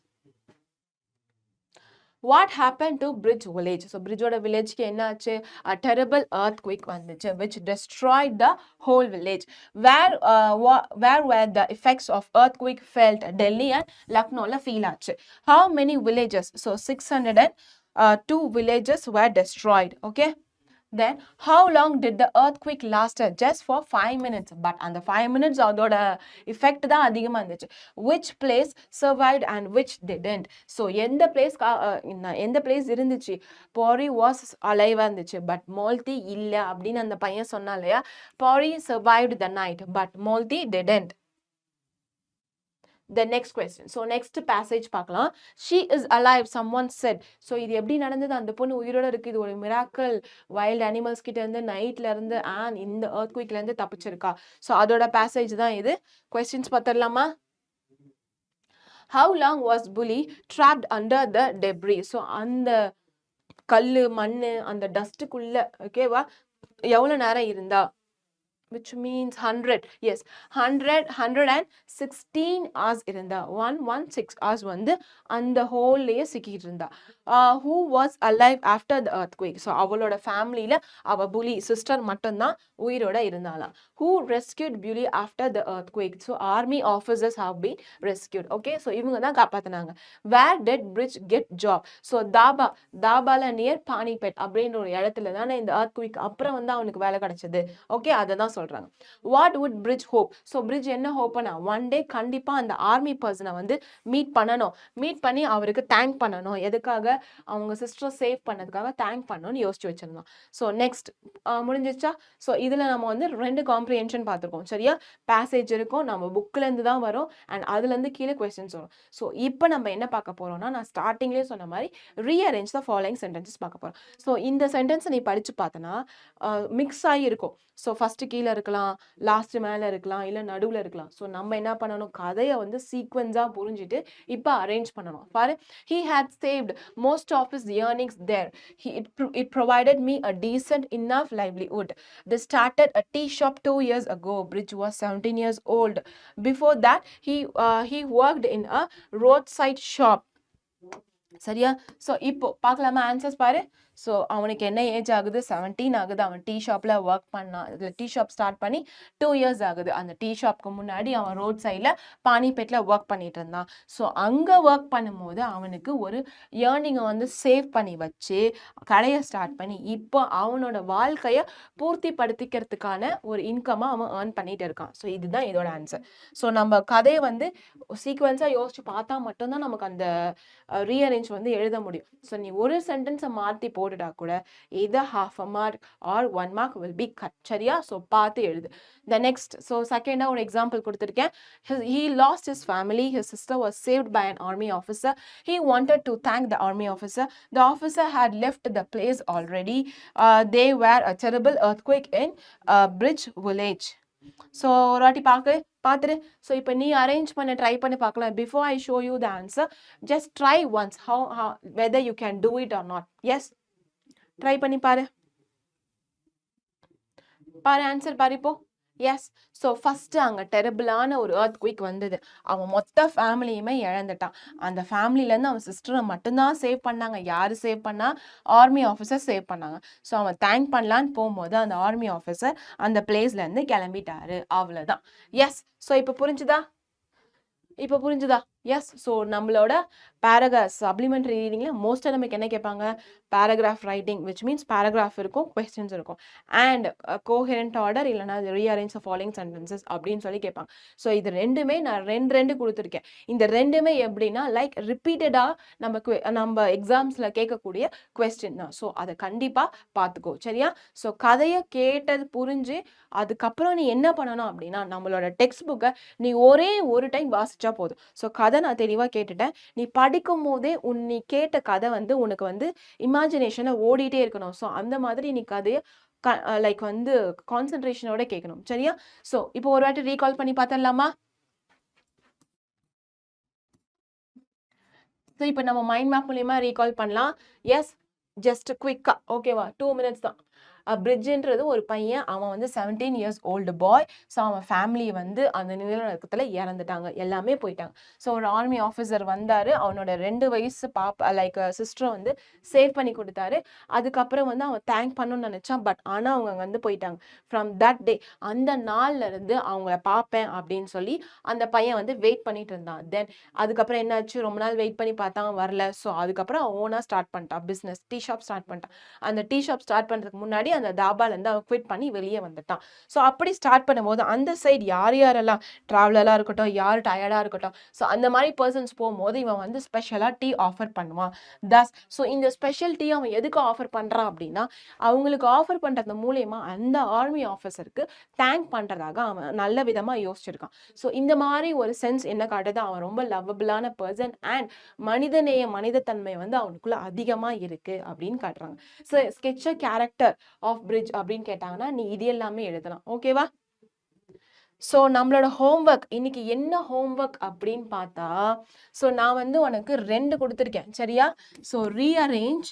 What happened to Bridge village? So Bridgeோட வில்லேஜ்க்கு என்ன ஆச்சு, a terrible earthquake வந்துச்சு which destroyed the whole village. Where were the effects of earthquake felt? Delhi and Lucknowல feel ஆச்சு. How many villages? So 602 villages were destroyed. Okay. Then how long did the earthquake last? Just for 5 minutes. But அந்த 5 minutes அதோட effect தான் அதிகமாக இருந்துச்சு. Which place survived and which didn't? So எந்த place இருந்துச்சு, Pori was alive இருந்துச்சு, but Malti இல்லை அப்படின்னு அந்த பையன் சொன்னா இல்லையா. Pori survived the night, but Malti didn't. The next question. So next passage பார்க்கலாம். She is alive, someone said. So இது எப்படி நடந்தது? அந்த பொண்ணு உயிரோட இருக்கு. இது ஒரு மிராக்கிள். வைல்ட் அனிமல்ஸ் கிட்ட இருந்து நைட்ல இருந்து and இந்த earthquakeல இருந்து தப்பிச்சிருக்கா. So அதோட passage தான் இது. questions பார்த்துடலாமா? How long was Bully trapped under the debris? So அந்த கல்லு மண்ணு அந்த டஸ்ட்டுக்குள்ள ஓகேவா எவ்வளவு நேரம் இருந்தா? which means 100. Yes, 116 hours இருந்தா. 116 hours வந்து அந்த ஹோல்லையே சிக்கிட்டு இருந்தா. Who was alive after the earthquake? So அவளோட ஃபேமிலியில அவ புலி சிஸ்டர் மட்டும்தான் உயிரோட இருந்தாலாம். Who rescued Bully after the earthquake? So army officers have been rescued. Okay, so இவங்க தான் காப்பாத்தினாங்க. Where did Bridge get job? So தாபால நியர் பானிபெட் அப்படின்ற ஒரு இடத்துல தானே இந்த earthquake அப்புறம் வந்து அவனுக்கு வேலை கிடைச்சது. ஓகே, அதை தான் சொல்றாங்க. What would Bridge hope? So Bridge என்ன ஹோப் பண்ணா? ஒன் டே கண்டிப்பா அந்த ஆர்மி பர்சனை வந்து மீட் பண்ணி அவருக்கு தேங்க் பண்ணணும். எதுக்காக? அவங்க சிஸ்டர் சேவ் பண்ணதுக்காக தேங்க் பண்ணணும்னு யோசிச்சு வச்சிருந்தோம். ஸோ நெக்ஸ்ட் முடிஞ்சிச்சா? ஸோ இதுல நம்ம வந்து 2 காம்ப்ரிஹென்ஷன் பார்த்துருக்கோம். சரியா? பேசேஜ் இருக்கும், நம்ம புக்ல இருந்து தான் வரும் அண்ட் அதுல இருந்து கீழே கொஸ்டின்ஸ் வரும். ஸோ இப்போ நம்ம என்ன பார்க்க போறோம்னா, நான் ஸ்டார்டிங்லேயே சொன்ன மாதிரி ரீஅரேஞ்ச் த ஃபாலோயிங் சென்டென்சஸ் பார்க்க போறோம். ஸோ இந்த சென்டென்ஸை நீ படிச்சு பார்த்தனா மிக்ஸ் ஆகி இருக்கும். ஸோ ஃபர்ஸ்ட் கீழே இருக்கலாம், லாஸ்ட் மேலே இருக்கலாம், இல்லை நடுவில் இருக்கலாம். ஸோ நம்ம என்ன பண்ணணும்? கதையை வந்து சீக்வன்ஸாக புரிஞ்சுட்டு இப்போ அரேஞ்ச் பண்ணணும். பாரு, he had saved most of his earnings there. It provided me a decent enough livelihood. They started a tea shop 2 years ago. Bridge was 17 years old. Before that, he worked in a roadside shop. சரியா? So இப்போ பார்க்கலாமா answers பாரு. So அவனுக்கு என்ன age ஆகுது? 17 ஆகுது. அவன் tea ஷாப்பில் ஒர்க் பண்ணான். இதில் டீ ஷாப் ஸ்டார்ட் பண்ணி 2 years ஆகுது. அந்த டீ ஷாப்க்கு முன்னாடி அவன் ரோட் சைடில் பானிபேட்டில் ஒர்க் பண்ணிட்டு இருந்தான். ஸோ அங்கே ஒர்க் பண்ணும்போது அவனுக்கு ஒரு ஏர்னிங்கை வந்து சேவ் பண்ணி வச்சு கடையை ஸ்டார்ட் பண்ணி இப்போ அவனோட வாழ்க்கையை பூர்த்தி படுத்திக்கிறதுக்கான ஒரு இன்கம்மை அவன் ஏர்ன் பண்ணிட்டு இருக்கான். ஸோ இதுதான் இதோட ஆன்சர். ஸோ நம்ம கதையை வந்து சீக்வன்ஸாக யோசிச்சு பார்த்தா மட்டும்தான் நமக்கு அந்த ரீஅரேஞ்ச் வந்து எழுத முடியும். ஸோ நீ ஒரு சென்டென்ஸை மாற்றி போட்டுட்டா கூட either half a mark or 1 mark will be cut. சரியா? ஸோ பார்த்து எழுது. The next, ஸோ செகண்டாக ஒரு எக்ஸாம்பிள் கொடுத்துருக்கேன். He lost his family. His sister was saved by an army officer. He wanted to thank the army officer. The officer had left the place already. They were a terrible earthquake in Bridge village. So ஒரு வாட்டி பார்த்துரு. So இப்போ நீ arrange பண்ண try பண்ணி பார்க்கலாம். Before I show you the answer, just try once how whether you can do it or not. Yes, try பண்ணி பாரு answer பாரு இப்போ. எஸ், ஸோ ஃபஸ்ட்டு அங்கே டெரபிளான ஒரு earthquake வந்தது. அவன் மொத்த ஃபேமிலியுமே இழந்துட்டான். அந்த ஃபேமிலியிலேருந்து அவன் சிஸ்டரை மட்டும்தான் சேவ் பண்ணாங்க. யார் சேவ் பண்ணா? ஆர்மி ஆஃபீஸர் சேவ் பண்ணாங்க. ஸோ அவன் தேங்க் பண்ணலான்னு போகும்போது அந்த ஆர்மி ஆஃபீஸர் அந்த பிளேஸ்லேருந்து கிளம்பிட்டாரு. அவ்வளோதான். எஸ், ஸோ இப்போ புரிஞ்சுதா? எஸ், ஸோ நம்மளோட பேராகிராஃப் சப்ளிமெண்ட்ரி ரீடிங்கில் மோஸ்ட்டாக நமக்கு என்ன கேட்பாங்க? Paragraph writing, which means paragraph இருக்கும், கொஸ்டின்ஸ் இருக்கும், அண்ட் கோஹெரண்ட் ஆர்டர் இல்லைனா ரீஅரேஞ்ச் த ஃபாலோயிங் சென்டென்சஸ் அப்படின்னு சொல்லி கேட்பாங்க. ஸோ இது ரெண்டுமே நான் ரெண்டு கொடுத்துருக்கேன். இந்த ரெண்டுமே எப்படின்னா லைக் ரிப்பீட்டடாக நம்ம எக்ஸாம்ஸில் கேட்கக்கூடிய கொஸ்டின் தான். ஸோ அதை கண்டிப்பாக பார்த்துக்கோ. சரியா? ஸோ கதையை கேட்டது புரிஞ்சு அதுக்கப்புறம் நீ என்ன பண்ணணும் அப்படின்னா, நம்மளோட டெக்ஸ்ட் புக்கை நீ ஒரே ஒரு டைம் வாசிச்சா போதும். ஸோ கதை நான் தெளிவாக கேட்டுட்டேன். நீ படிக்கும் போதே நீ கேட்ட கதை வந்து உனக்கு வந்து இமேஜினேஷனை ஓடிட்டே இருக்கணும். ஸோ அந்த மாதிரி நீ கதையை லைக் வந்து கான்சென்ட்ரேஷனோட கேட்கணும். சரியா? ஸோ இப்போ ஒரு வாட்டி ரீகால் பண்ணி பார்த்துடலாமா? ஸோ இப்போ நம்ம மைண்ட் மேப் மூலியமா ரீகால் பண்ணலாம். எஸ், ஜஸ்ட் குவிக்கா. ஓகேவா? 2 minutes தான். பிரிட்ஜுன்றது ஒரு பையன், அவன் வந்து 17 years old பாய். ஸோ அவன் ஃபேமிலி வந்து அந்த நிலநடுக்கத்தில் இறந்துட்டாங்க, எல்லாமே போயிட்டாங்க. ஸோ ஒரு ஆர்மி ஆஃபீஸர் வந்தார், அவனோட 2 வயசு பாப்பா லைக் சிஸ்டரை வந்து சேவ் பண்ணி கொடுத்தாரு. அதுக்கப்புறம் வந்து அவன் தேங்க் பண்ணணும்னு நினச்சான், பட் ஆனால் அவங்க வந்து போயிட்டாங்க. ஃப்ரம் தட் டே, அந்த நாள்ல இருந்து அவங்கள பார்ப்பேன் அப்படின்னு சொல்லி அந்த பையன் வந்து வெயிட் பண்ணிட்டு இருந்தான். தென் அதுக்கப்புறம் என்னாச்சு? ரொம்ப நாள் வெயிட் பண்ணி பார்த்தான், வரல. ஸோ அதுக்கப்புறம் அவன் ஓனாக ஸ்டார்ட் பண்ணிட்டான் பிஸ்னஸ், டீ ஷாப் ஸ்டார்ட் பண்ணிட்டான். அந்த டீ ஷாப் ஸ்டார்ட் பண்ணுறதுக்கு முன்னாடி அந்த தாபாலேருந்து அவன் குவிட் பண்ணி வெளியே வந்துட்டான். ஸோ அப்படி ஸ்டார்ட் பண்ணும்போது அந்த சைடு யார் யாரெல்லாம் ட்ராவலராக இருக்கட்டும், யார் டயர்டாக இருக்கட்டும், ஸோ அந்த மாதிரி பர்சன்ஸ் போகும்போது இவன் வந்து ஸ்பெஷலாக டீ ஆஃபர் பண்ணுவான். தஸ் ஸோ இந்த ஸ்பெஷல் டீ அவன் எதுக்கு ஆஃபர் பண்ணுறான் அப்படின்னா, அவங்களுக்கு ஆஃபர் பண்ணுறது மூலயமா அந்த ஆர்மி ஆஃபீஸருக்கு தேங்க் பண்ணுறதாக அவன் நல்ல விதமாக யோசிச்சிருக்கான். ஸோ இந்த மாதிரி ஒரு சென்ஸ் என்ன காட்டுது, அவன் ரொம்ப லவ்வபிளான பர்சன் அண்ட் மனிதநேய மனிதத்தன்மை வந்து அவனுக்குள்ள அதிகமாக இருக்கு அப்படின்னு காட்டுறாங்க. So sketch a character of Bridge அப்படின்னு கேட்டாங்கன்னா நீ இது எல்லாமே எழுதலாம். ஓகேவா? ஸோ நம்மளோட ஹோம்ஒர்க் இன்னைக்கு என்ன ஹோம்ஒர்க் அப்படின்னு பார்த்தா, ஸோ நான் வந்து உனக்கு 2 கொடுத்துருக்கேன் சரியா? ஸோ ரீஅரேஞ்ச்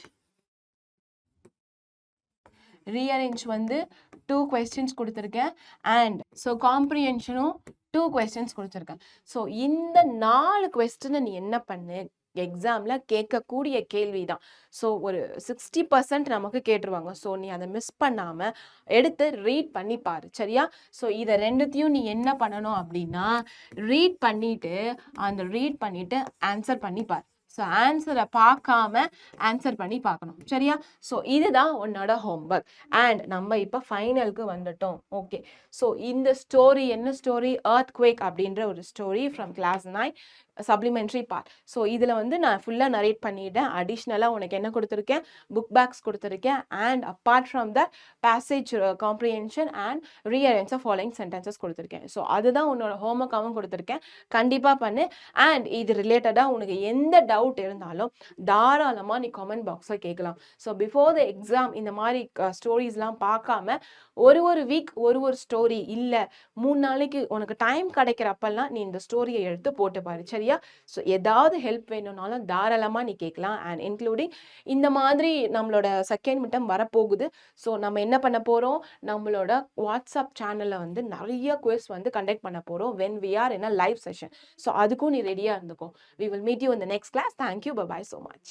வந்து 2 questions கொடுத்துருக்கேன் அண்ட் ஸோ காம்ப்ரிஹென்ஷனும் 2 questions கொடுத்துருக்கேன். ஸோ இந்த 4 கொஸ்டினை நீ என்ன பண்ணு, எக்ஸாமில் கேட்கக்கூடிய கேள்வி தான். ஸோ ஒரு 60% நமக்கு கேட்டுருவாங்க. ஸோ நீ அதை மிஸ் பண்ணாமல் எடுத்து ரீட் பண்ணி பாரு சரியா? ஸோ இதை 2த்தையும் நீ என்ன பண்ணணும் அப்படின்னா ரீட் பண்ணிட்டு ஆன்சர் பண்ணி பாரு. ஸோ ஆன்சரை பார்க்காம ஆன்சர் பண்ணி பார்க்கணும் சரியா? ஸோ இதுதான் உன்னோட ஹோம்ஒர்க் அண்ட் நம்ம இப்போ ஃபைனலுக்கு வந்துட்டோம். ஓகே, ஸோ இந்த ஸ்டோரி என்ன ஸ்டோரி, earthquake அப்படின்ற ஒரு story from class 9 supplementary part. So இதில் வந்து நான் ஃபுல்லாக நரேட் பண்ணிட்டேன். அடிஷ்னலாக உனக்கு என்ன கொடுத்துருக்கேன், புக் பேக்ஸ் கொடுத்துருக்கேன் and apart from the passage comprehension and rearrange the following sentences கொடுத்துருக்கேன். ஸோ அதுதான் உன்னோட ஹோம்ஒர்க்காகவும் கொடுத்துருக்கேன். கண்டிப்பாக பண்ணு அண்ட் இது ரிலேட்டடாக உனக்கு எந்த டவுட் இருந்தாலும் தாராளமாக நீ கமெண்ட் பாக்ஸில் கேட்கலாம். ஸோ பிஃபோர் த எக்ஸாம் இந்த மாதிரி ஸ்டோரிஸ்லாம் பார்க்காம ஒரு வீக் ஒரு ஸ்டோரி இல்லை 3 நாளைக்கு உனக்கு டைம் கிடைக்கிறப்பெல்லாம் நீ இந்த ஸ்டோரியை எடுத்து போட்டு பாரு சரியா? ஸோ ஏதாவது ஹெல்ப் வேணும்னாலும் தாராளமாக நீ கேட்கலாம் அண்ட் இன்க்ளூடிங் இந்த மாதிரி நம்மளோட செகண்ட் மிட்டம் வரப்போகுது. ஸோ நம்ம என்ன பண்ண போகிறோம், நம்மளோட வாட்ஸ்அப் சேனலில் வந்து நிறைய குவிஸ் வந்து கண்டக்ட் பண்ண போகிறோம் when we are in a live session. So அதுக்கும் நீ ரெடியாக இருந்துக்கோ. We will meet you in the next class. Thank you. Bye bye so much.